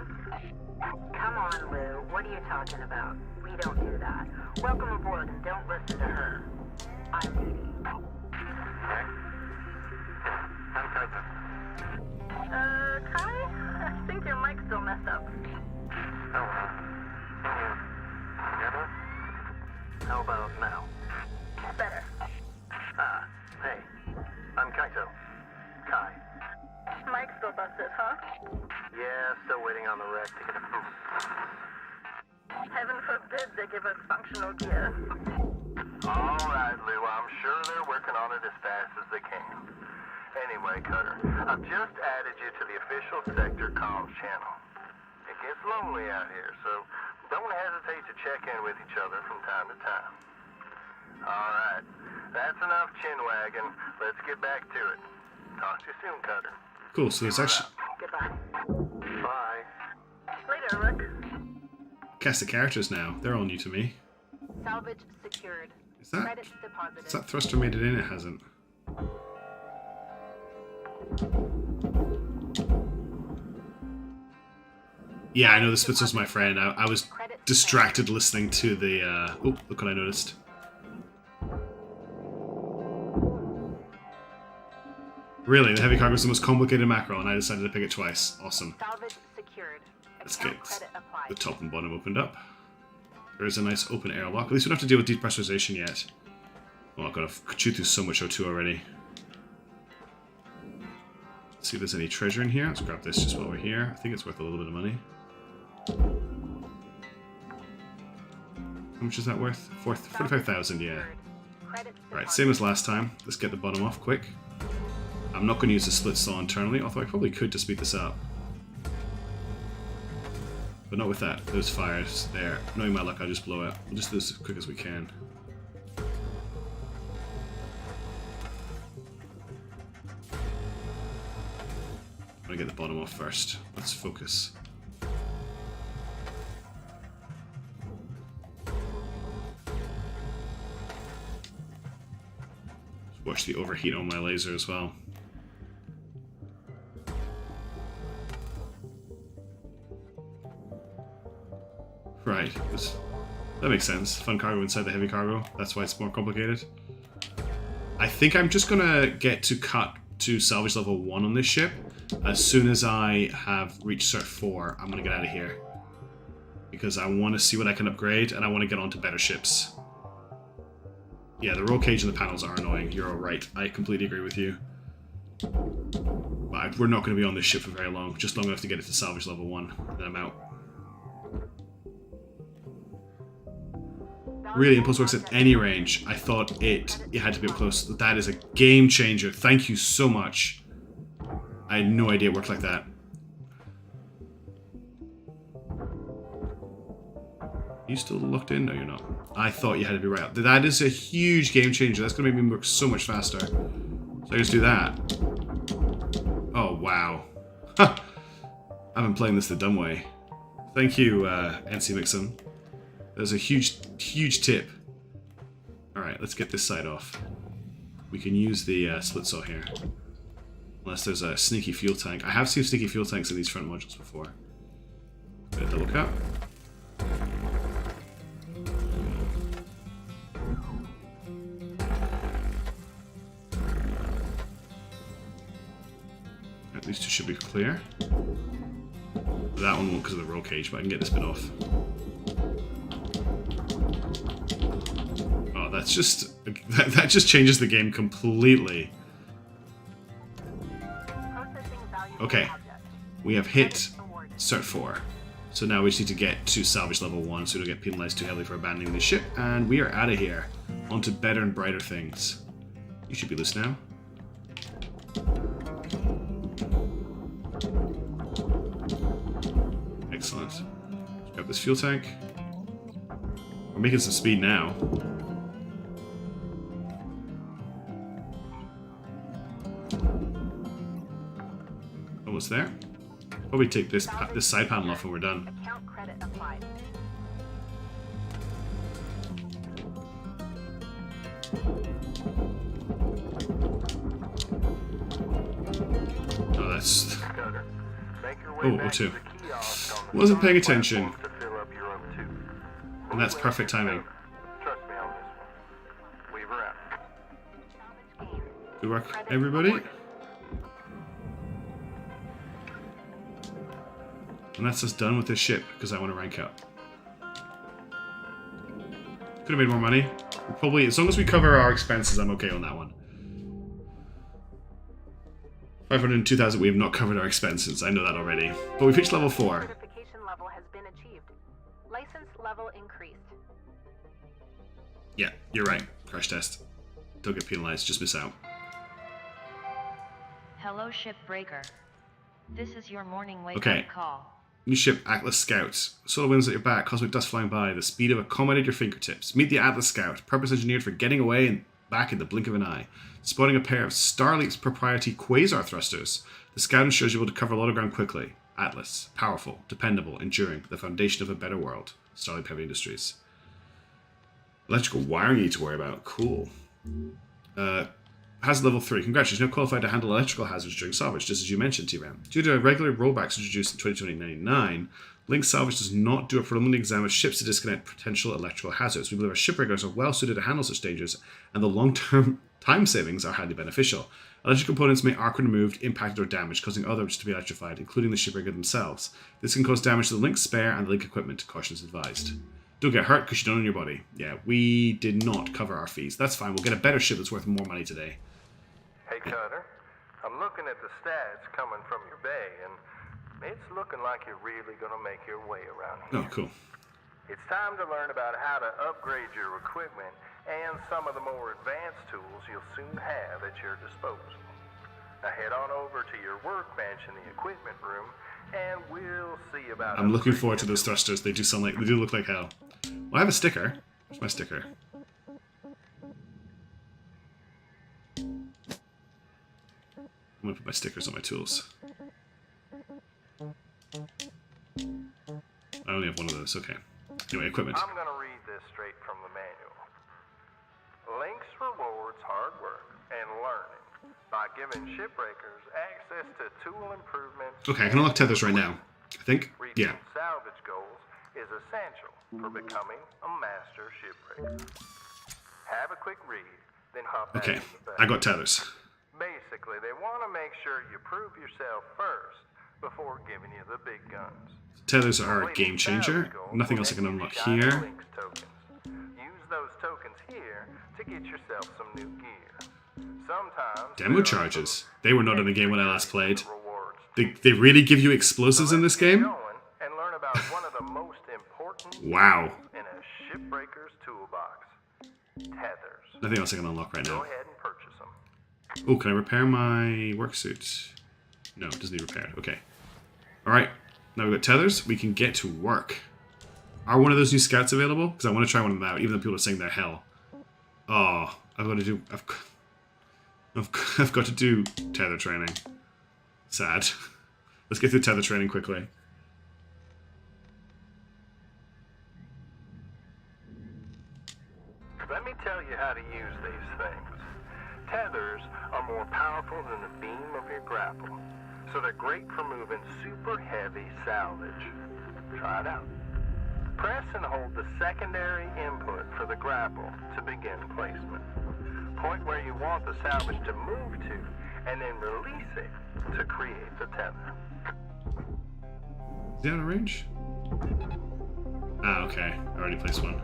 Come on, Lou. What are you talking about? We don't do that. Welcome aboard and don't listen to her. I'm Edie. Okay. I'm Tether. Kai? I think your mic's still messed up. Oh, well. Together? How about now? Better. Hey. I'm Kaito. Kai. Mic's still busted, huh? Yeah, still waiting on the wreck to get approved. Heaven forbid they give us functional gear. Alright, Lou, I'm sure they're working on it as fast as they can. Anyway, Cutter, I've just added you to the official sector comms channel. It gets lonely out here, so don't hesitate to check in with each other from time to time. Alright, that's enough chin wagging. Let's get back to it. Talk to you soon, Cutter. Cool, so there's actually... Goodbye. Bye. Later, Rook. Cast the characters now. They're all new to me. Salvage secured. Is that... Credits deposited. Is that thruster made it in? It hasn't. Yeah, I know the Spitzer's my friend. I was distracted listening to the... Oh, look what I noticed. Really, the heavy cargo is the most complicated mackerel, and I decided to pick it twice. Awesome. Salvage secured. Let's Account get credit applied. the top and bottom opened up. There's a nice open airlock. At least we don't have to deal with depressurization yet. Oh, I've got to chew through so much O2 already. Let's see if there's any treasure in here. Let's grab this just while we're here. I think it's worth a little bit of money. How much is that worth? 45,000, yeah. Alright, same as last time. Let's get the bottom off quick. I'm not going to use the split saw internally, although I probably could to speed this up. But not with that. Those fires there. Knowing my luck, I'll just blow it. We'll just do this as quick as we can. I'm going to get the bottom off first. Let's focus. Just watch the overheat on my laser as well. Right, that makes sense. Fun cargo inside the heavy cargo. That's why it's more complicated. I think I'm just gonna get to cut to salvage level 1 on this ship. As soon as I have reached Cert 4, I'm gonna get out of here. Because I want to see what I can upgrade, and I want to get onto better ships. Yeah, the roll cage and the panels are annoying. You're alright. I completely agree with you. But we're not going to be on this ship for very long. Just long enough to get it to salvage level 1. Then I'm out. Really, Impulse works at any range. I thought it had to be up close. That is a game changer. Thank you so much. I had no idea it worked like that. Are you still locked in? No, you're not. I thought you had to be right up. That is a huge game changer. That's going to make me work so much faster. So I just do that. Oh, wow. I've been playing this the dumb way. Thank you, NC Mixon. That was a huge, huge tip. Alright, let's get this side off. We can use the split saw here. Unless there's a sneaky fuel tank. I have seen sneaky fuel tanks in these front modules before. Bit of double cut. These two should be clear. That one won't because of the roll cage, but I can get this bit off. that's just that just changes the game completely. Okay, we have hit Cert 4. So now we just need to get to Salvage level 1 so we don't get penalized too heavily for abandoning the ship. And we are out of here. On to better and brighter things. You should be loose now. Excellent. Let's grab this fuel tank. We're making some speed now. Almost there. Probably take this side panel off when we're done. Account credit applied. Oh, that's... Cutter, make your way Oh, back O2. to the kiosk on the Wasn't paying platform attention. to fill up your O2. And that's perfect timing. Trust me on this one. Weaver out. Good work, everybody. And that's us done with this ship, because I want to rank up. Could have made more money. We'll probably, as long as we cover our expenses, I'm okay on that one. 502,000, we have not covered our expenses. I know that already. But we've reached level 4. Certification level has been achieved. License level increased. Yeah, you're right. Crash test. Don't get penalized, just miss out. Hello, Shipbreaker. This is your morning Okay. wake-up call. New ship, Atlas Scout. Solar winds at your back, cosmic dust flying by, the speed of a comet at your fingertips. Meet the Atlas Scout, purpose engineered for getting away and back in the blink of an eye. Spotting a pair of Starleap's proprietary quasar thrusters, the Scout ensures you're able to cover a lot of ground quickly. Atlas, powerful, dependable, enduring, the foundation of a better world. Starleap Heavy Industries. Electrical wiring you need to worry about. Cool. Hazard level 3. Congratulations, you're now qualified to handle electrical hazards during salvage, just as you mentioned, T-Ram. Due to regular rollbacks introduced in 2099, Link Salvage does not do a preliminary exam of ships to disconnect potential electrical hazards. We believe our shipbreakers are well suited to handle such dangers, and the long-term time savings are highly beneficial. Electrical components may arc when removed, impacted, or damaged, causing others to be electrified, including the shipbreaker themselves. This can cause damage to the Link spare and the Link equipment. Caution is advised. Don't get hurt because you don't own your body. Yeah, we did not cover our fees. That's fine. We'll get a better ship that's worth more money today. Hey, Cutter, I'm looking at the stats coming from your bay, and it's looking like you're really gonna make your way around here. Oh, cool. It's time to learn about how to upgrade your equipment and some of the more advanced tools you'll soon have at your disposal. Now head on over to your workbench in the equipment room, and we'll see about... I'm looking forward to those thrusters. They do look like hell. Well, I have a sticker. Where's my sticker? I'm gonna put my stickers on my tools. I only have one of those, okay. Anyway, equipment. I'm gonna read this straight from the manual. Links rewards hard work and learning by giving shipbreakers access to tool improvements. Okay, I can unlock tethers right now. I think? Reaching Yeah. salvage goals is essential for becoming a master shipbreaker. Have a quick read, then hop back Okay, in the back. I got tethers. Basically, they want to make sure you prove yourself first before giving you the big guns. Tethers are a game changer. Nothing else I can unlock here. Links tokens. Use those tokens here to get yourself some new gear. Sometimes Demo charges. They were not in the game when I last played. rewards. They really give you explosives in this game? Going and learn about one of the most important Wow. in a shipbreaker's toolbox. Tethers. Nothing else I can unlock right Go now. ahead and purchase them. Oh, can I repair my work suit? No, it doesn't need repaired. Okay. Alright. Now we've got tethers. We can get to work. Are one of those new scouts available? Because I want to try one of them out, even though people are saying they're hell. Oh, I've got to do... I've got to do tether training. Sad. Let's get through tether training quickly. Let me tell you how to use these things. Tethers are more powerful than the beam of your grapple, so they're great for moving super heavy salvage. Try it out. Press and hold the secondary input for the grapple to begin placement. Point where you want the salvage to move to, and then release it to create the tether. Is he out of range? Ah, okay. I already placed one.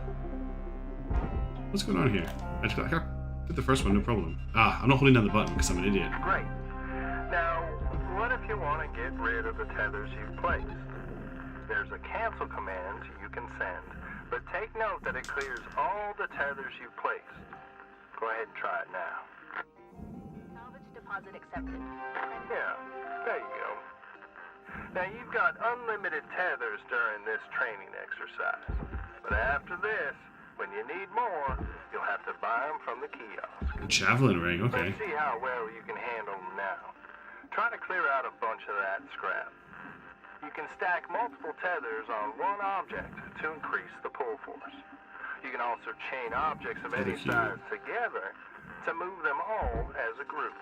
What's going on here? I did the first one, no problem. I'm not holding down the button because I'm an idiot. Great. Now, what if you want to get rid of the tethers you've placed? There's a cancel command you can send, but take note that it clears all the tethers you've placed. Go ahead and try it now. Salvage deposit accepted. Yeah, there you go. Now, you've got unlimited tethers during this training exercise, but after this, when you need more, you'll have to buy them from the kiosk. A javelin ring, okay. Let's see how well you can handle them now. Try to clear out a bunch of that scrap. You can stack multiple tethers on one object to increase the pull force. You can also chain objects of any size together to move them all as a group.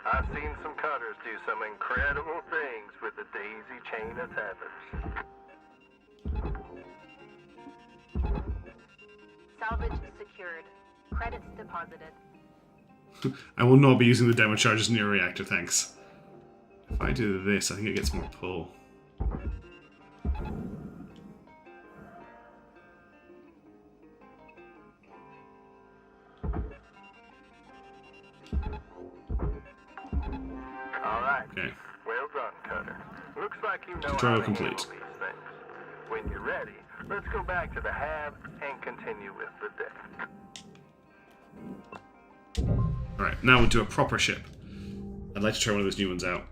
I've seen some cutters do some incredible things with the daisy chain of tethers. Salvage secured. Credits deposited. I will not be using the demo charges near a reactor, thanks. If I do this, I think it gets more pull. Alright. Okay. Well done, Cutter. Looks like you know Tutorial how to complete. handle these things. When you're ready, let's go back to the hab and continue with the day. Alright, now we'll do a proper ship. I'd like to try one of those new ones out.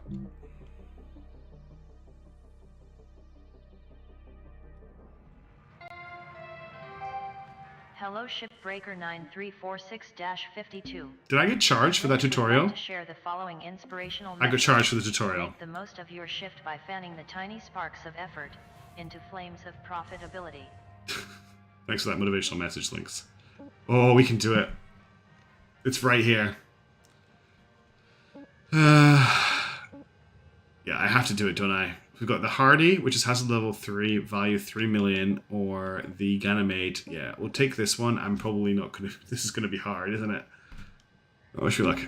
Hello Shipbreaker 9346-52. Did I get charged for that tutorial? To share the following inspirational I got message. charged for the tutorial. Make the most of your shift by fanning the tiny sparks of effort into flames of profitability. Thanks for that motivational message, Links. Oh, we can do it. It's right here. Yeah, I have to do it, don't I? We've got the Hardy, which is hazard level 3, value 3 million, or the Ganymede. Yeah, we'll take this one. I'm probably not going to... This is going to be hard, isn't it? I wish me luck.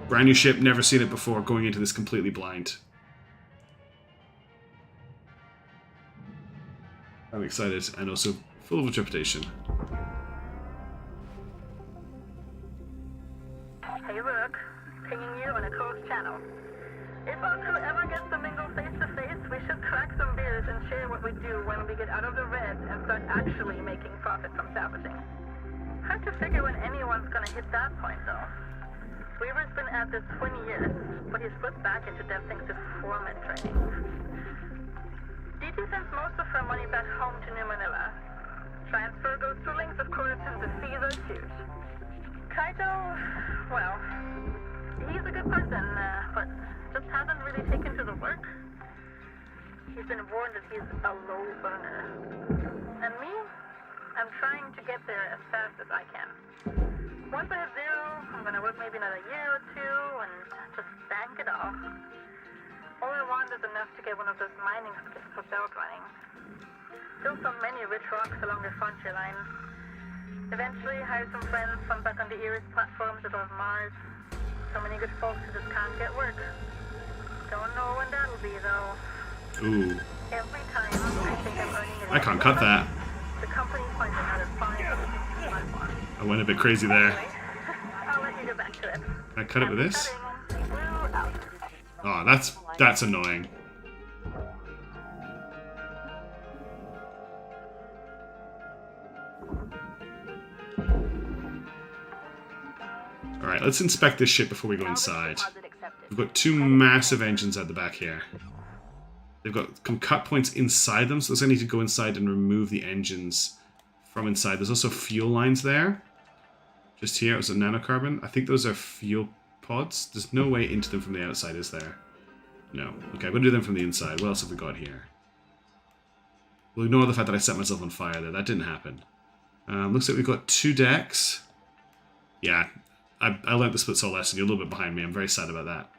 Brand new ship, never seen it before, going into this completely blind. I'm excited, and also full of trepidation. Hey, look. Pinging you on a closed channel. If our crew ever gets to mingle face to face, we should crack some beers and share what we do when we get out of the red and start actually making profit from salvaging. Hard to figure when anyone's gonna hit that point, though. Weaver's been at this 20 years, but he's put back into dev thanks to foreman training. DT sends most of her money back home to New Manila. Transfer goes through links, of course, and the fees are huge. Kaito, well, he's a good person, but just hasn't really taken to the work. He's been warned that he's a low burner. And me? I'm trying to get there as fast as I can. Once I have zero, I'm gonna work maybe another year or two and just bank it all. All I want is enough to get one of those mining skips hooked out running. Still so many rich rocks along the frontier line. Eventually hire some friends from back on the Iris platforms above Mars. So many good folks who just can't get work. Don't know when that'll be though. Ooh. Every time I think I'm earning I can't cut that. the company finds another 5 platform. I went a bit crazy there. Anyway, I'll let you get back to it. Can I cut it with this? Cutting. Blue out. Oh, that's annoying. Alright, let's inspect this ship before we go inside. We've got two massive engines at the back here. They've got some cut points inside them, so I need to go inside and remove the engines from inside. There's also fuel lines there. Just here, it was a nanocarbon. I think those are fuel pods. There's no way into them from the outside, is there? No. Okay, I'm going to do them from the inside. What else have we got here? We'll ignore the fact that I set myself on fire there. That didn't happen. Looks like we've got 2 decks. Yeah, I learned the split saw lesson. You're a little bit behind me. I'm very sad about that.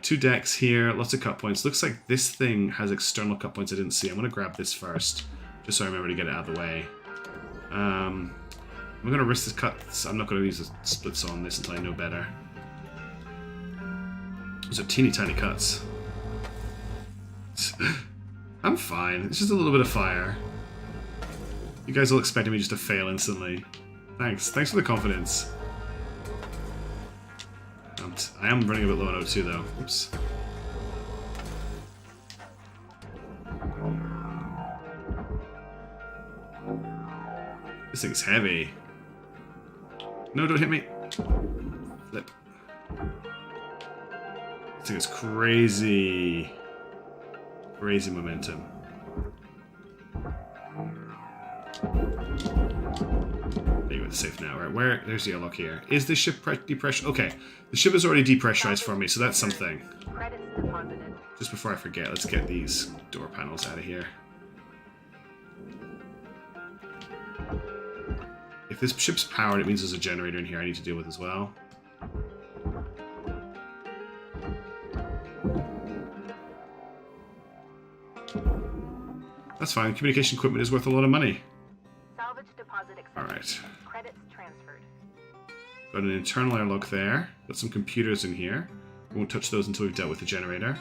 2 decks here, lots of cut points. Looks like this thing has external cut points I didn't see. I'm going to grab this first, just so I remember to get it out of the way. I'm going to risk this cut. I'm not going to use a split saw on this until I know better. Those are teeny tiny cuts. I'm fine. It's just a little bit of fire. You guys all expected me just to fail instantly. Thanks. Thanks for the confidence. And I am running a bit low on O2 though. Oops. This thing's heavy. No, don't hit me. Flip. This thing is crazy. Crazy momentum. There you go, it's safe now. Right, where? There's the airlock here. Is the ship depressurized? Okay, the ship is already depressurized for me, so that's something. Credits deposited. Just before I forget, let's get these door panels out of here. If this ship's powered, it means there's a generator in here I need to deal with as well. That's fine. Communication equipment is worth a lot of money. Salvage deposit accepted. Alright. Credits transferred. Got an internal airlock there. Got some computers in here. We won't touch those until we've dealt with the generator.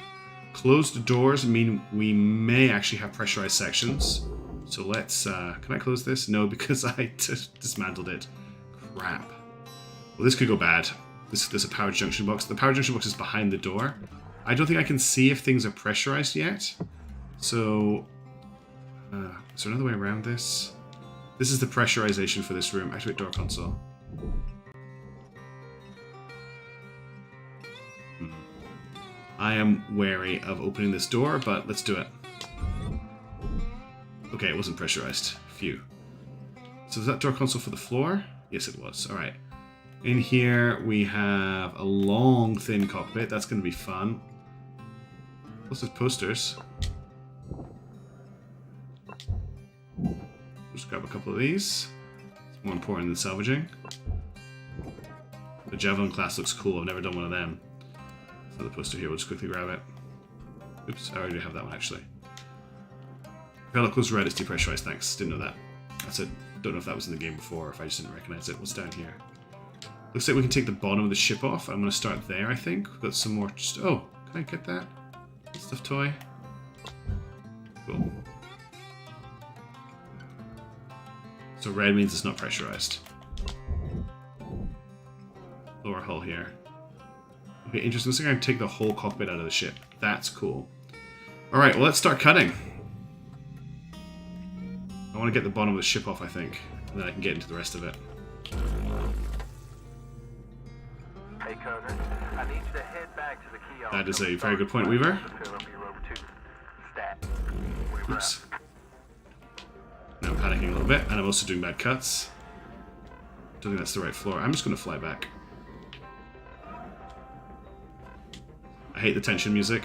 Closed doors mean we may actually have pressurized sections. So let's... can I close this? No, because I dismantled it. Crap. Well, this could go bad. There's a power junction box. The power junction box is behind the door. I don't think I can see if things are pressurized yet. So... is there another way around this? This is the pressurization for this room. Activate door console. I am wary of opening this door, but let's do it. Okay, it wasn't pressurized. Phew. So is that door console for the floor? Yes, it was. Alright. In here, we have a long, thin cockpit. That's going to be fun. Lots of posters. Just grab a couple of these. It's more important than salvaging. The Javelin class looks cool. I've never done one of them. Another poster here. We'll just quickly grab it. Oops, I already have that one actually. Pellicle's red is depressurized. Thanks. Didn't know that. That's it. Don't know if that was in the game before or if I just didn't recognize it. What's down here? Looks like we can take the bottom of the ship off. I'm going to start there, I think. We've got some more... Oh, can I get that? Stuffed toy. Cool. So red means it's not pressurized. Lower hull here. Okay, interesting. Looks like I can take the whole cockpit out of the ship. That's cool. Alright, well let's start cutting. I want to get the bottom of the ship off, I think. And then I can get into the rest of it. Hey, Connor, I need you to head back to the kiosk. That is a very good point, Weaver. Oops. Now I'm panicking a little bit, and I'm also doing bad cuts. Don't think that's the right floor. I'm just going to fly back. I hate the tension music.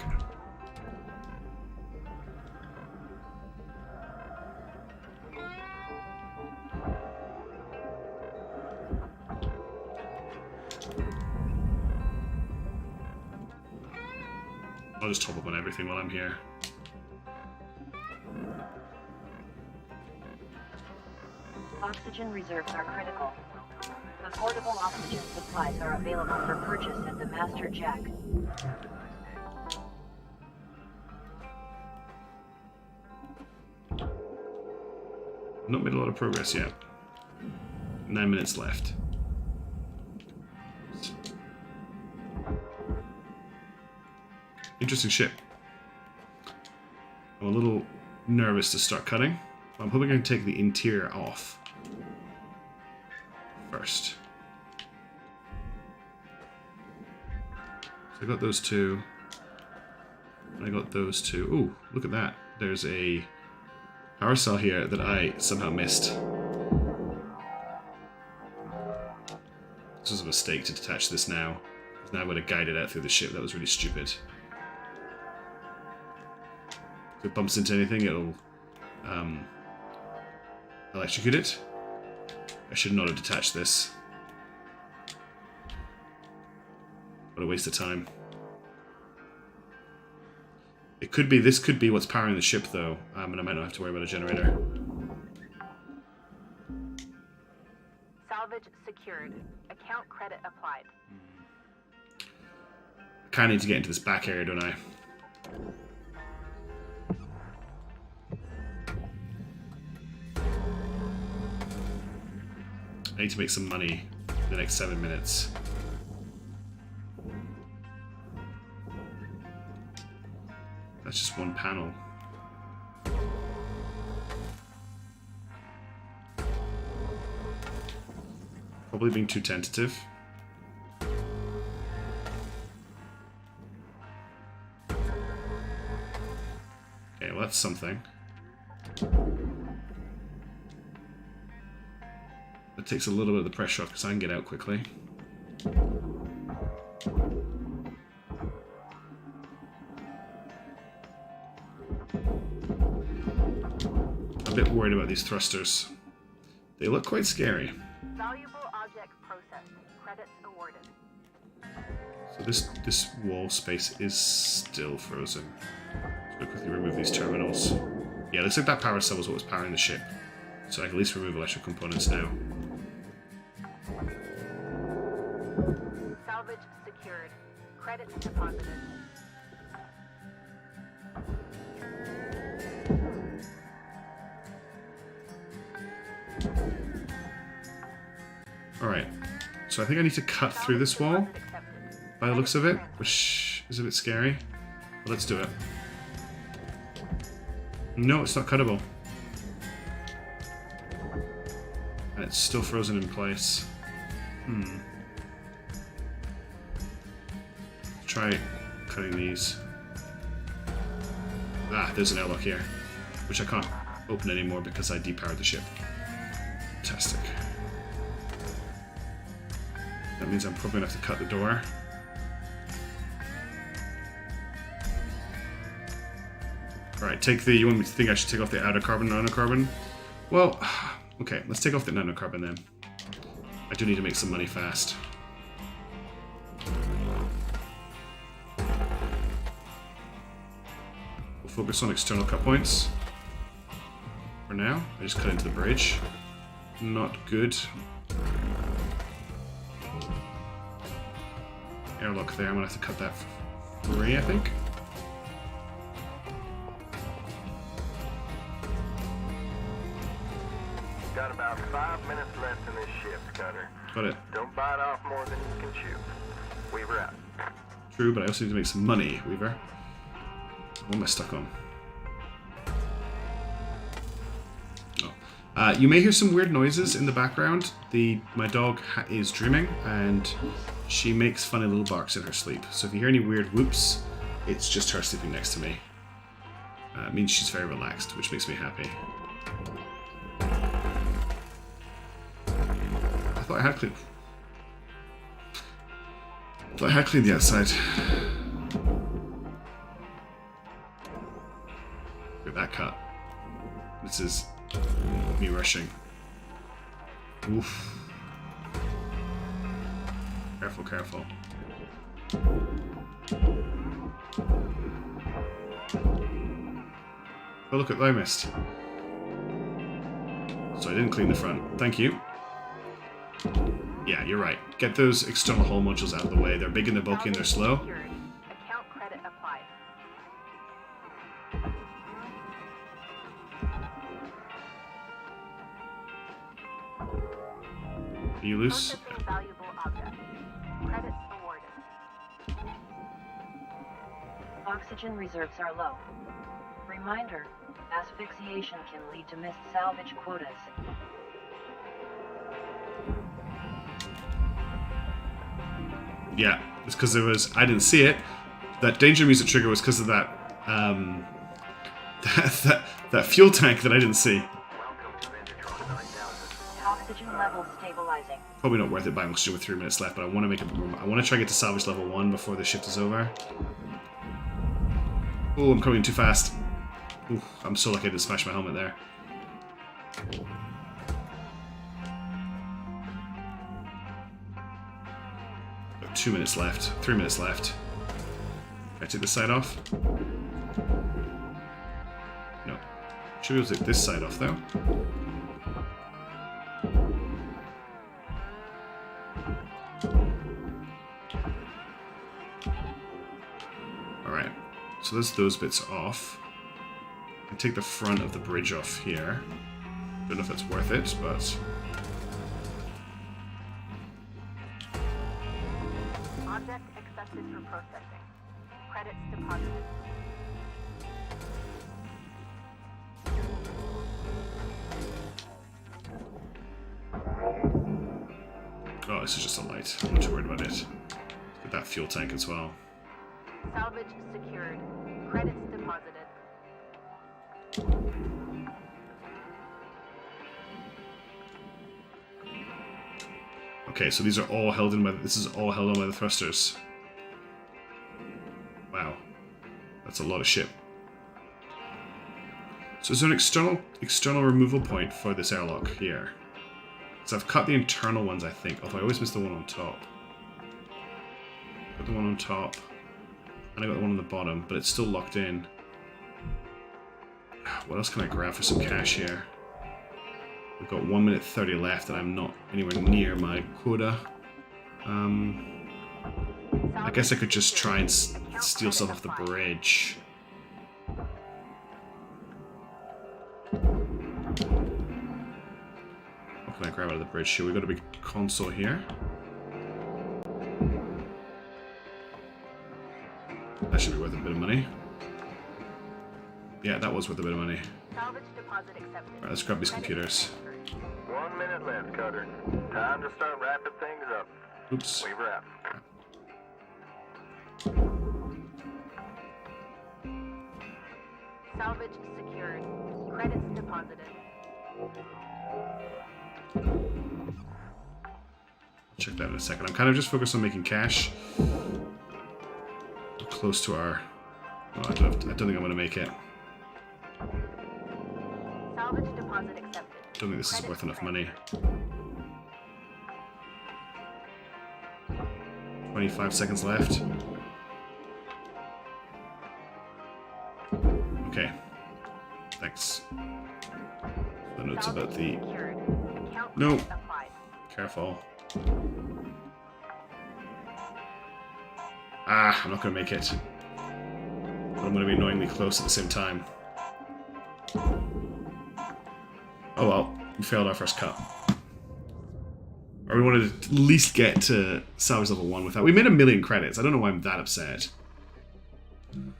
I'll just top up on everything while I'm here. Oxygen reserves are critical. Affordable oxygen supplies are available for purchase at the Master Jack. Not made a lot of progress yet. 9 minutes left. Interesting ship. I'm a little nervous to start cutting. I'm hoping I can take the interior off first. So I got those two. And I got those two. Ooh, look at that. There's a power cell here that I somehow missed. This was a mistake to detach this now. Now I would have guided out through the ship. That was really stupid. If it bumps into anything, it'll electrocute it. I should not have detached this. What a waste of time. It could be, this could be what's powering the ship though, and I might not have to worry about a generator. Salvage secured. Account credit applied. I kind of need to get into this back area, don't I? I need to make some money in the next 7 minutes. That's just one panel. Probably being too tentative. Okay, well that's something. That takes a little bit of the pressure off because I can get out quickly. A bit worried about these thrusters. They look quite scary. Valuable object processed. Credits awarded. So this wall space is still frozen. So I'll quickly remove these terminals. Yeah, looks like that power cell was what was powering the ship. So I can at least remove electrical components now. Salvage secured. Credits deposited. Alright, so I think I need to cut through this wall, by the looks of it, which is a bit scary. But let's do it. No, it's not cuttable. And it's still frozen in place. Try cutting these. Ah, there's an airlock here, which I can't open anymore because I depowered the ship. Fantastic. That means I'm probably gonna have to cut the door. Alright, take the... You want me to think I should take off the outer carbon, nanocarbon? Well, okay, let's take off the nanocarbon then. I do need to make some money fast. We'll focus on external cut points. For now, I just cut into the bridge. Not good. Airlock there, I'm gonna have to cut that free, I think. Got about 5 minutes left in this shift, Cutter. Got it. Don't bite off more than you can chew. Weaver out. True, but I also need to make some money, Weaver. What am I stuck on? Oh. You may hear some weird noises in the background. My dog is dreaming, and she makes funny little barks in her sleep. So if you hear any weird whoops, it's just her sleeping next to me. It means she's very relaxed, which makes me happy. I thought I had cleaned the outside. Look at that cut. This is me rushing. Oof. Careful, careful. Oh, look at that, I missed. So I didn't clean the front. Thank you. Yeah, you're right. Get those external hull modules out of the way. They're big and they're bulky and they're slow. Account credit applied. Are you loose? Processing valuable object. Credits awarded. Oxygen reserves are low. Reminder, asphyxiation can lead to missed salvage quotas. Yeah, it's because there was... I didn't see it. That danger music trigger was because of that... that fuel tank that I didn't see. Oxygen levels stabilizing. Probably not worth it buying oxygen with 3 minutes left, but I want to make it. I want to try and get to salvage level 1 before the shift is over. Oh, I'm coming too fast. Ooh, I'm so lucky I didn't smash my helmet there. Got 2 minutes left. 3 minutes left. Can I take this side off? No. Should be able to take this side off though. Alright, so there's those bits off. I take the front of the bridge off here. Don't know if that's worth it, but... Object accepted for processing. Credits deposited. Oh, this is just a light. I'm not too worried about it. Get that fuel tank as well. Salvage secured. Credits deposited. Okay, so these are all held in by. This is all held on by the thrusters. Wow, that's a lot of ship. So is there an external removal point for this airlock here? So I've cut the internal ones, I think. Although I always miss the one on top. Got the one on top, and I got the one on the bottom, but it's still locked in. What else can I grab for some cash here? We've got 1 minute 30 left, and I'm not anywhere near my quota. I guess I could just try and steal stuff off the bridge. What can I grab out of the bridge here? We've got a big console here. That should be worth a bit of money. Yeah, that was worth a bit of money. Alright, let's grab these computers. 1 minute left, Cutter. Time to start wrapping things up. Oops. We wrap. Salvage secured. Credits deposited. I'll check that in a second. I'm kind of just focused on making cash. We're close to our... Oh, I don't think I'm going to make it. Salvage deposit accepted. I don't think this is worth enough money. 25 seconds left. Okay. Thanks. The notes about the... No! Careful. Ah, I'm not going to make it. But I'm going to be annoyingly close at the same time. Oh well, we failed our first cut. Or we wanted to at least get to salvage level 1 with that. We made 1 million credits. I don't know why I'm that upset. I'm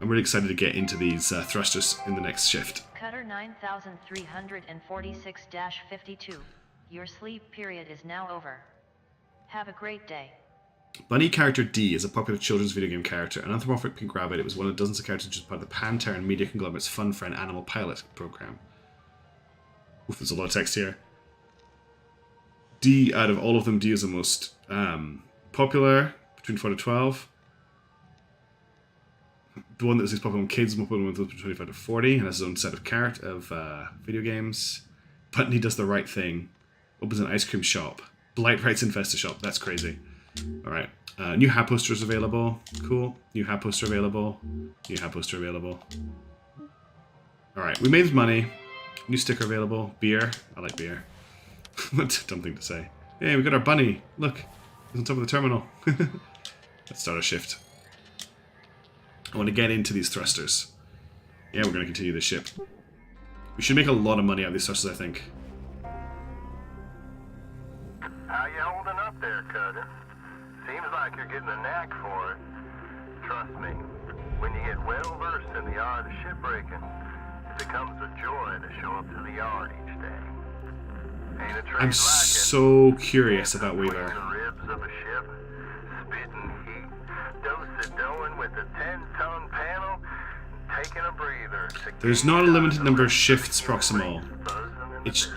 really excited to get into these thrusters in the next shift. Cutter 9346-52. Your sleep period is now over. Have a great day. Bunny character D is a popular children's video game character. An anthropomorphic pink rabbit. It was one of dozens of characters which was part of the Pan-Terran media conglomerate's Fun Friend Animal Pilot program. Oof, there's a lot of text here. D, out of all of them, D is the most popular, between 4 to 12. The one that is popular on kids, more popular on those between 25 to 40, and has his own set of video games. Bunny does the right thing. Opens an ice cream shop. Blight writes Infesta shop. That's crazy. Alright. New hat posters available. Cool. New hat poster available. New hat poster available. Alright, we made money. New sticker available. Beer. I like beer. What a dumb thing to say. Hey, we got our bunny. Look. He's on top of the terminal. Let's start our shift. I want to get into these thrusters. Yeah, we're going to continue the ship. We should make a lot of money out of these thrusters, I think. How you holding up there, Cutter? Seems like you're getting a knack for it. Trust me, when you get well versed in the art of shipbreaking, it becomes a joy to show up to the yard each day. Ain't a trade I'm like so curious about between Weaver. the ribs of a ship, spitting heat, dose-it-doing with a 10-ton panel, taking a breather. There's not a limited number of shifts proximal. It's...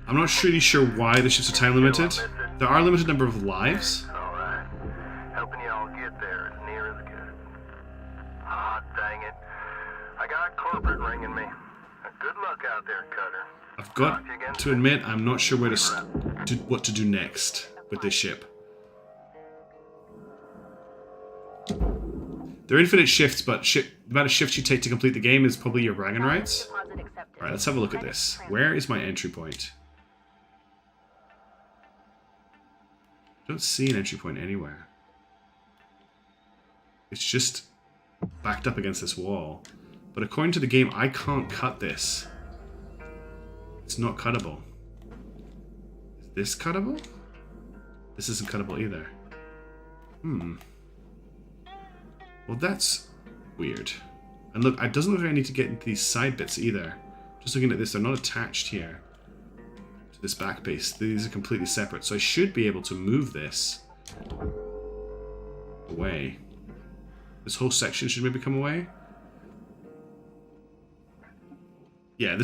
I'm not really sure why the shifts are time limited. There are a limited number of lives. Alright. Helping you all get there as near as good. Ah, dang it. I got corporate ringing me. Good luck out there, Cutter. I've got to admit, I'm not sure where what to do next with this ship. There are infinite shifts, but the amount of shifts you take to complete the game is probably your bragging rights. Alright, let's have a look at this. Where is my entry point? I don't see an entry point anywhere. It's just backed up against this wall. But according to the game, I can't cut this. It's not cuttable. Is this cuttable? This isn't cuttable either. Well, that's weird. And look, it doesn't look like I need to get into these side bits either. Just looking at this, they're not attached here to this back base. These are completely separate. So I should be able to move this away. This whole section should maybe come away. Yeah,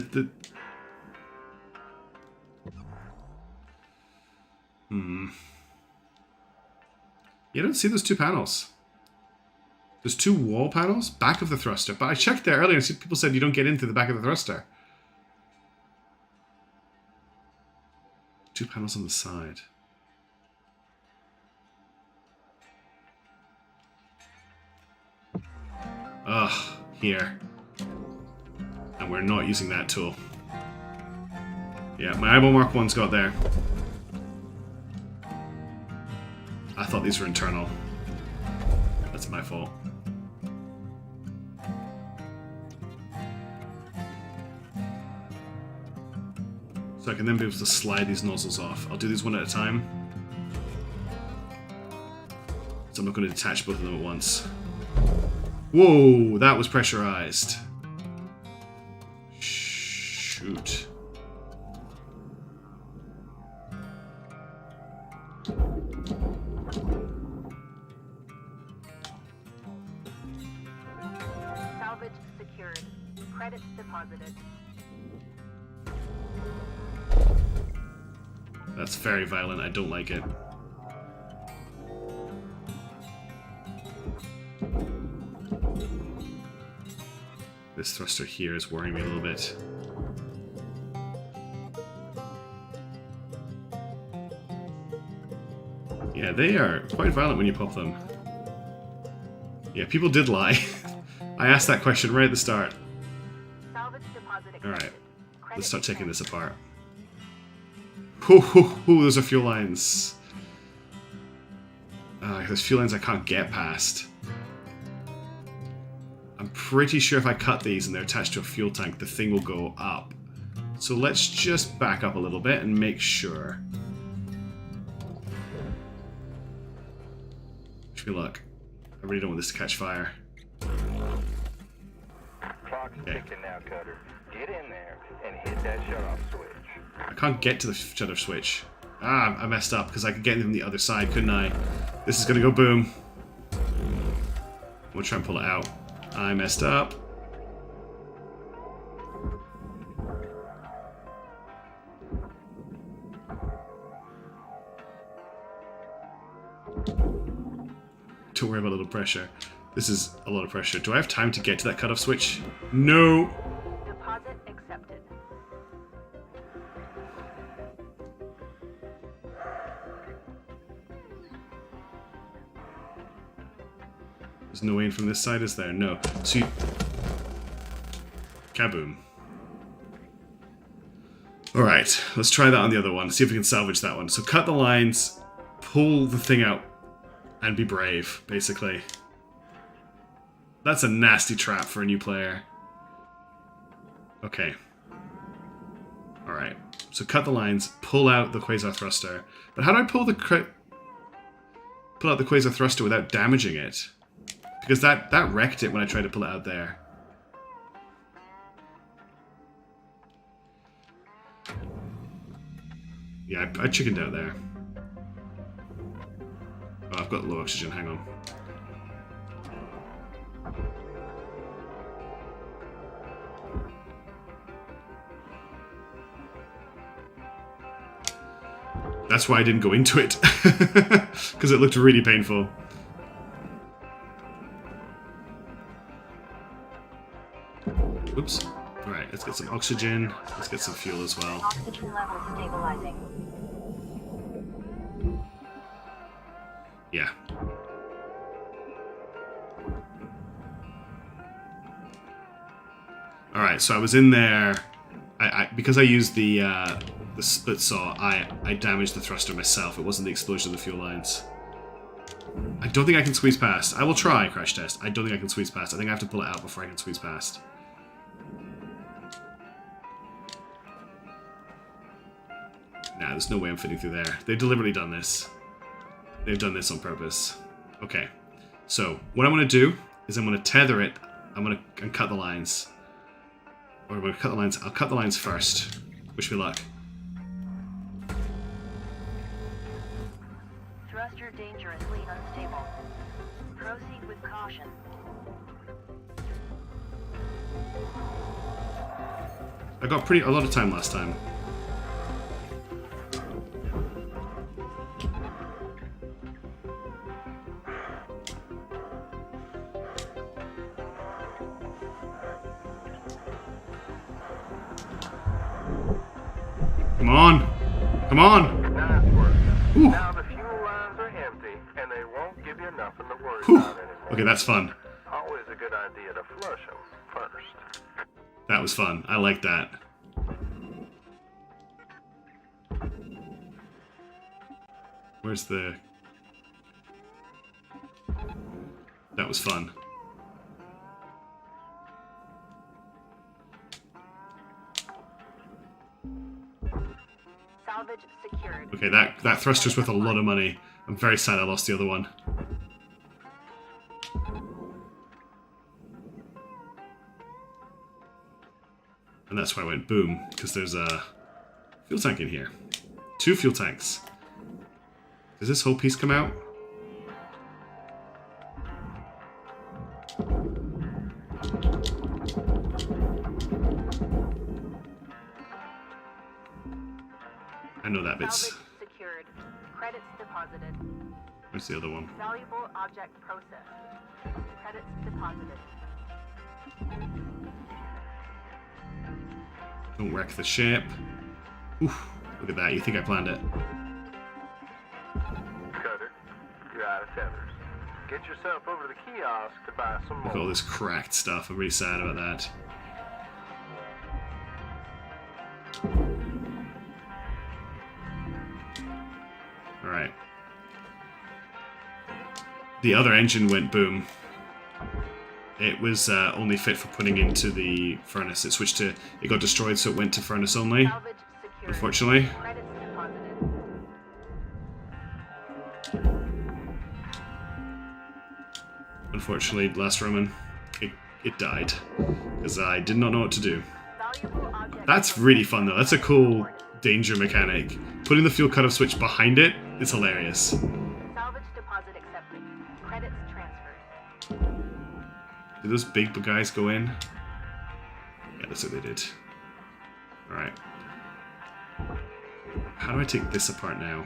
Yeah, I don't see those two panels. There's two wall panels, back of the thruster. But I checked there earlier and people said you don't get into the back of the thruster. Two panels on the side. Ugh, here. And we're not using that tool. Yeah, my eyeball mark 1's got there. I thought these were internal. That's my fault. So I can then be able to slide these nozzles off. I'll do these one at a time. So I'm not going to detach both of them at once. Whoa, that was pressurized. Shoot. Salvage secured. Credits deposited. That's very violent. I don't like it. This thruster here is worrying me a little bit. Yeah, they are quite violent when you pop them. Yeah, people did lie. I asked that question right at the start. Alright, let's start taking this apart. Ooh, those are fuel lines. There's fuel lines I can't get past. I'm pretty sure if I cut these and they're attached to a fuel tank, the thing will go up. So let's just back up a little bit and make sure. Wish me luck. I really don't want this to catch fire. Clock's ticking now, Cutter. Get in there and hit that shut-off switch. I can't get to the shutter switch. Ah, I messed up because I could get in from the other side, couldn't I? This is gonna go boom. We'll try and pull it out. I messed up. Don't worry about a little pressure. This is a lot of pressure. Do I have time to get to that cutoff switch? No! Deposit accepted. There's no way in from this side, is there? No. So you... Kaboom. Alright, let's try that on the other one. See if we can salvage that one. So cut the lines, pull the thing out, and be brave, basically. That's a nasty trap for a new player. Okay. Alright. So cut the lines, pull out the quasar thruster. But how do I pull out the quasar thruster without damaging it? Because that wrecked it when I tried to pull it out there. Yeah, I chickened out there. Oh, I've got low oxygen, hang on. That's why I didn't go into it. Because it looked really painful. Oops. Alright, let's get some oxygen. Let's get some fuel as well. Oxygen level stabilizing. Yeah. Alright, so I was in there. Because I used the split saw, I damaged the thruster myself. It wasn't the explosion of the fuel lines. I don't think I can squeeze past. I will try, crash test. I don't think I can squeeze past. I think I have to pull it out before I can squeeze past. Nah, there's no way I'm fitting through there. They've deliberately done this. They've done this on purpose. Okay. So, what I'm going to do is I'm going to tether it. I'm going to cut the lines. Or I'm going to cut the lines. I'll cut the lines first. Wish me luck. Thruster dangerously unstable. Proceed with caution. I got a lot of time last time. Come on! Come on! Nice work. Ooh. Now the fuel lines are empty, and they won't give you nothing to worry Whew. about anymore. Okay, that's fun. Always a good idea to flush them first. That was fun. I like that. Where's the... That was fun. Salvage secured. Okay, that thruster's worth a lot of money. I'm very sad I lost the other one. And that's why I went boom, because there's a fuel tank in here. 2 fuel tanks. Does this whole piece come out? I know that bit's... Salvage secured. Credits deposited. Where's the other one? Valuable object processed. Credits deposited. Don't wreck the ship. Oof, look at that. You think I planned it. Cutter, you're out of tethers. Get yourself over to the kiosk to buy some Look at all more. this cracked stuff. I'm really sad about that. Alright. The other engine went boom. It was only fit for putting into the furnace. It switched to... It got destroyed, so it went to furnace only. Salvage secured. Unfortunately. Credits deposited. Unfortunately, last Roman, it died. Because I did not know what to do. Valuable object. That's really fun, though. That's a cool danger mechanic. Putting the fuel cutoff switch behind it is hilarious. Salvage deposit accepted. Credits transferred. Did those big guys go in? Yeah, that's what they did. Alright. How do I take this apart now?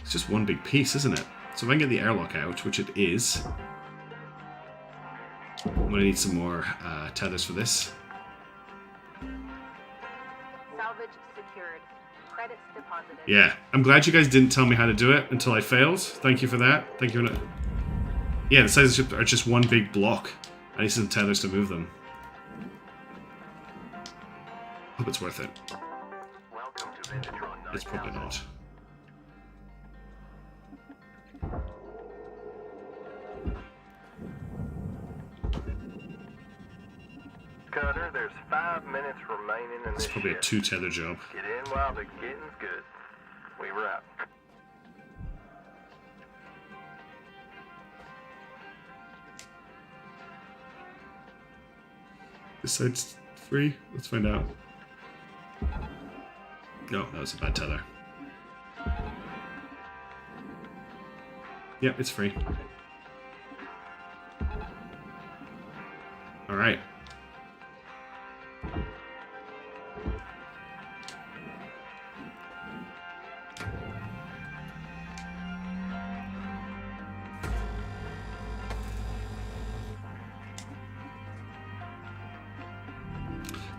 It's just one big piece, isn't it? So if I can get the airlock out, which it is, I'm going to need some more tethers for this. Salvage secured. Credits deposited. Yeah, I'm glad you guys didn't tell me how to do it until I failed. Thank you for that. Thank you for that. Yeah, the sides of the ship are just one big block. I need some tethers to move them. Hope it's worth it. Welcome to Vintatron It's probably not. Cutter, there's 5 minutes remaining in It's this probably a ship. 2 tether job. Get in while the getting's good. We were out. This side's free? Let's find out. No, that was a bad tether. Yep, it's free. Alright.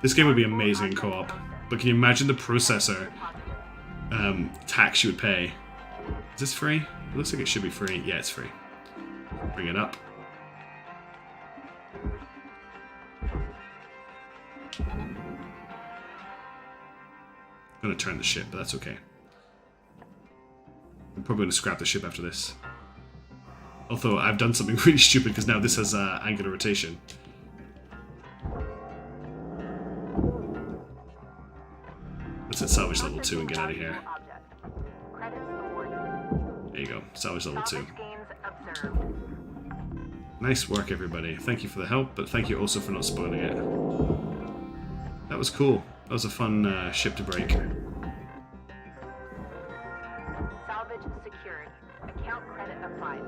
This game would be amazing in co-op, but can you imagine the processor tax you would pay? Is this free? It looks like it should be free. Yeah, it's free. Bring it up. I'm gonna turn the ship, but that's okay. I'm probably gonna scrap the ship after this. Although I've done something really stupid because now this has angular rotation. Let's hit salvage level 2 and get out of here. Credits awarded. There you go. Salvage level 2. Salvage gains observed. Nice work, everybody. Thank you for the help, but thank you also for not spoiling it. That was cool. That was a fun ship to break. Salvage secured. Account credit applied.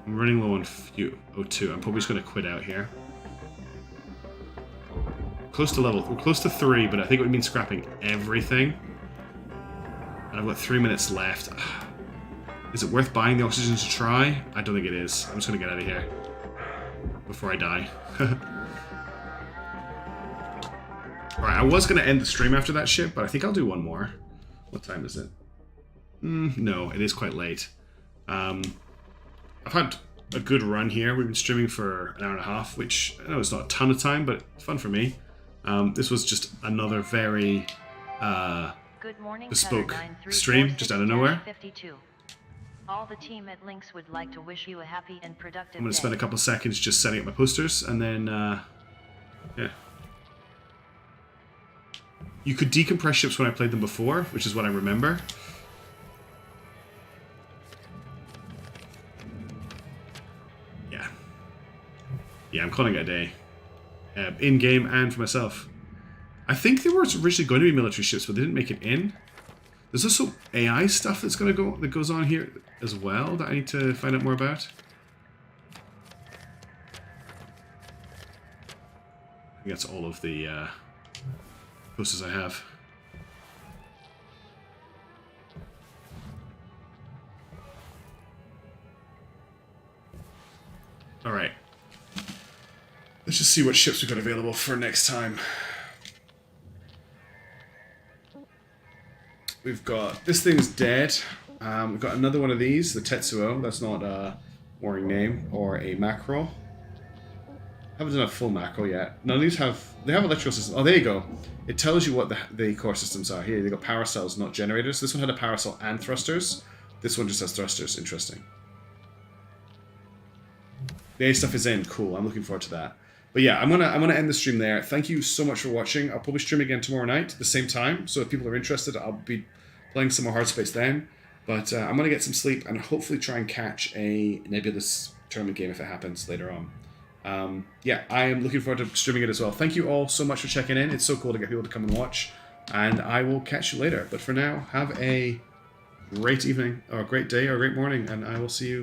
I'm running low on fuel. O2. I'm probably just going to quit out here. Close to level. We're close to 3, but I think it would mean scrapping everything. And I've got 3 minutes left. Is it worth buying the oxygen to try? I don't think it is. I'm just going to get out of here before I die. Alright, I was going to end the stream after that ship, but I think I'll do one more. What time is it? No, it is quite late. I've had a good run here. We've been streaming for an hour and a half, which I know it's not a ton of time, but it's fun for me. This was just another very Good morning, bespoke Tether stream, just out of nowhere. 52. All the team at Lynx would like to wish you a happy and productive I'm going to day. spend a couple of seconds just setting up my posters, and then, yeah. You could decompress ships when I played them before, which is what I remember. Yeah. Yeah, I'm calling it a day. In-game and for myself. I think they were originally going to be military ships, but they didn't make it in. There's also AI stuff that goes on here as well that I need to find out more about. I think that's all of the posters I have. Alright. Let's just see what ships we've got available for next time. We've got... This thing's dead. We've got another one of these, the Tetsuo. That's not a warring name or a mackerel. Haven't done a full mackerel yet. None of these have... They have electrical systems. Oh, there you go. It tells you what the core systems are. Here, they've got power cells, not generators. This one had a power cell and thrusters. This one just has thrusters. Interesting. The A stuff is in. Cool. I'm looking forward to that. But yeah, I'm gonna end the stream there. Thank you so much for watching. I'll probably stream again tomorrow night at the same time. So if people are interested, I'll be playing some more Hardspace then. But I'm gonna get some sleep and hopefully try and catch a Nebulous tournament game if it happens later on. Yeah, I am looking forward to streaming it as well. Thank you all so much for checking in. It's so cool to get people to come and watch. And I will catch you later. But for now, have a great evening, or a great day, or a great morning, and I will see you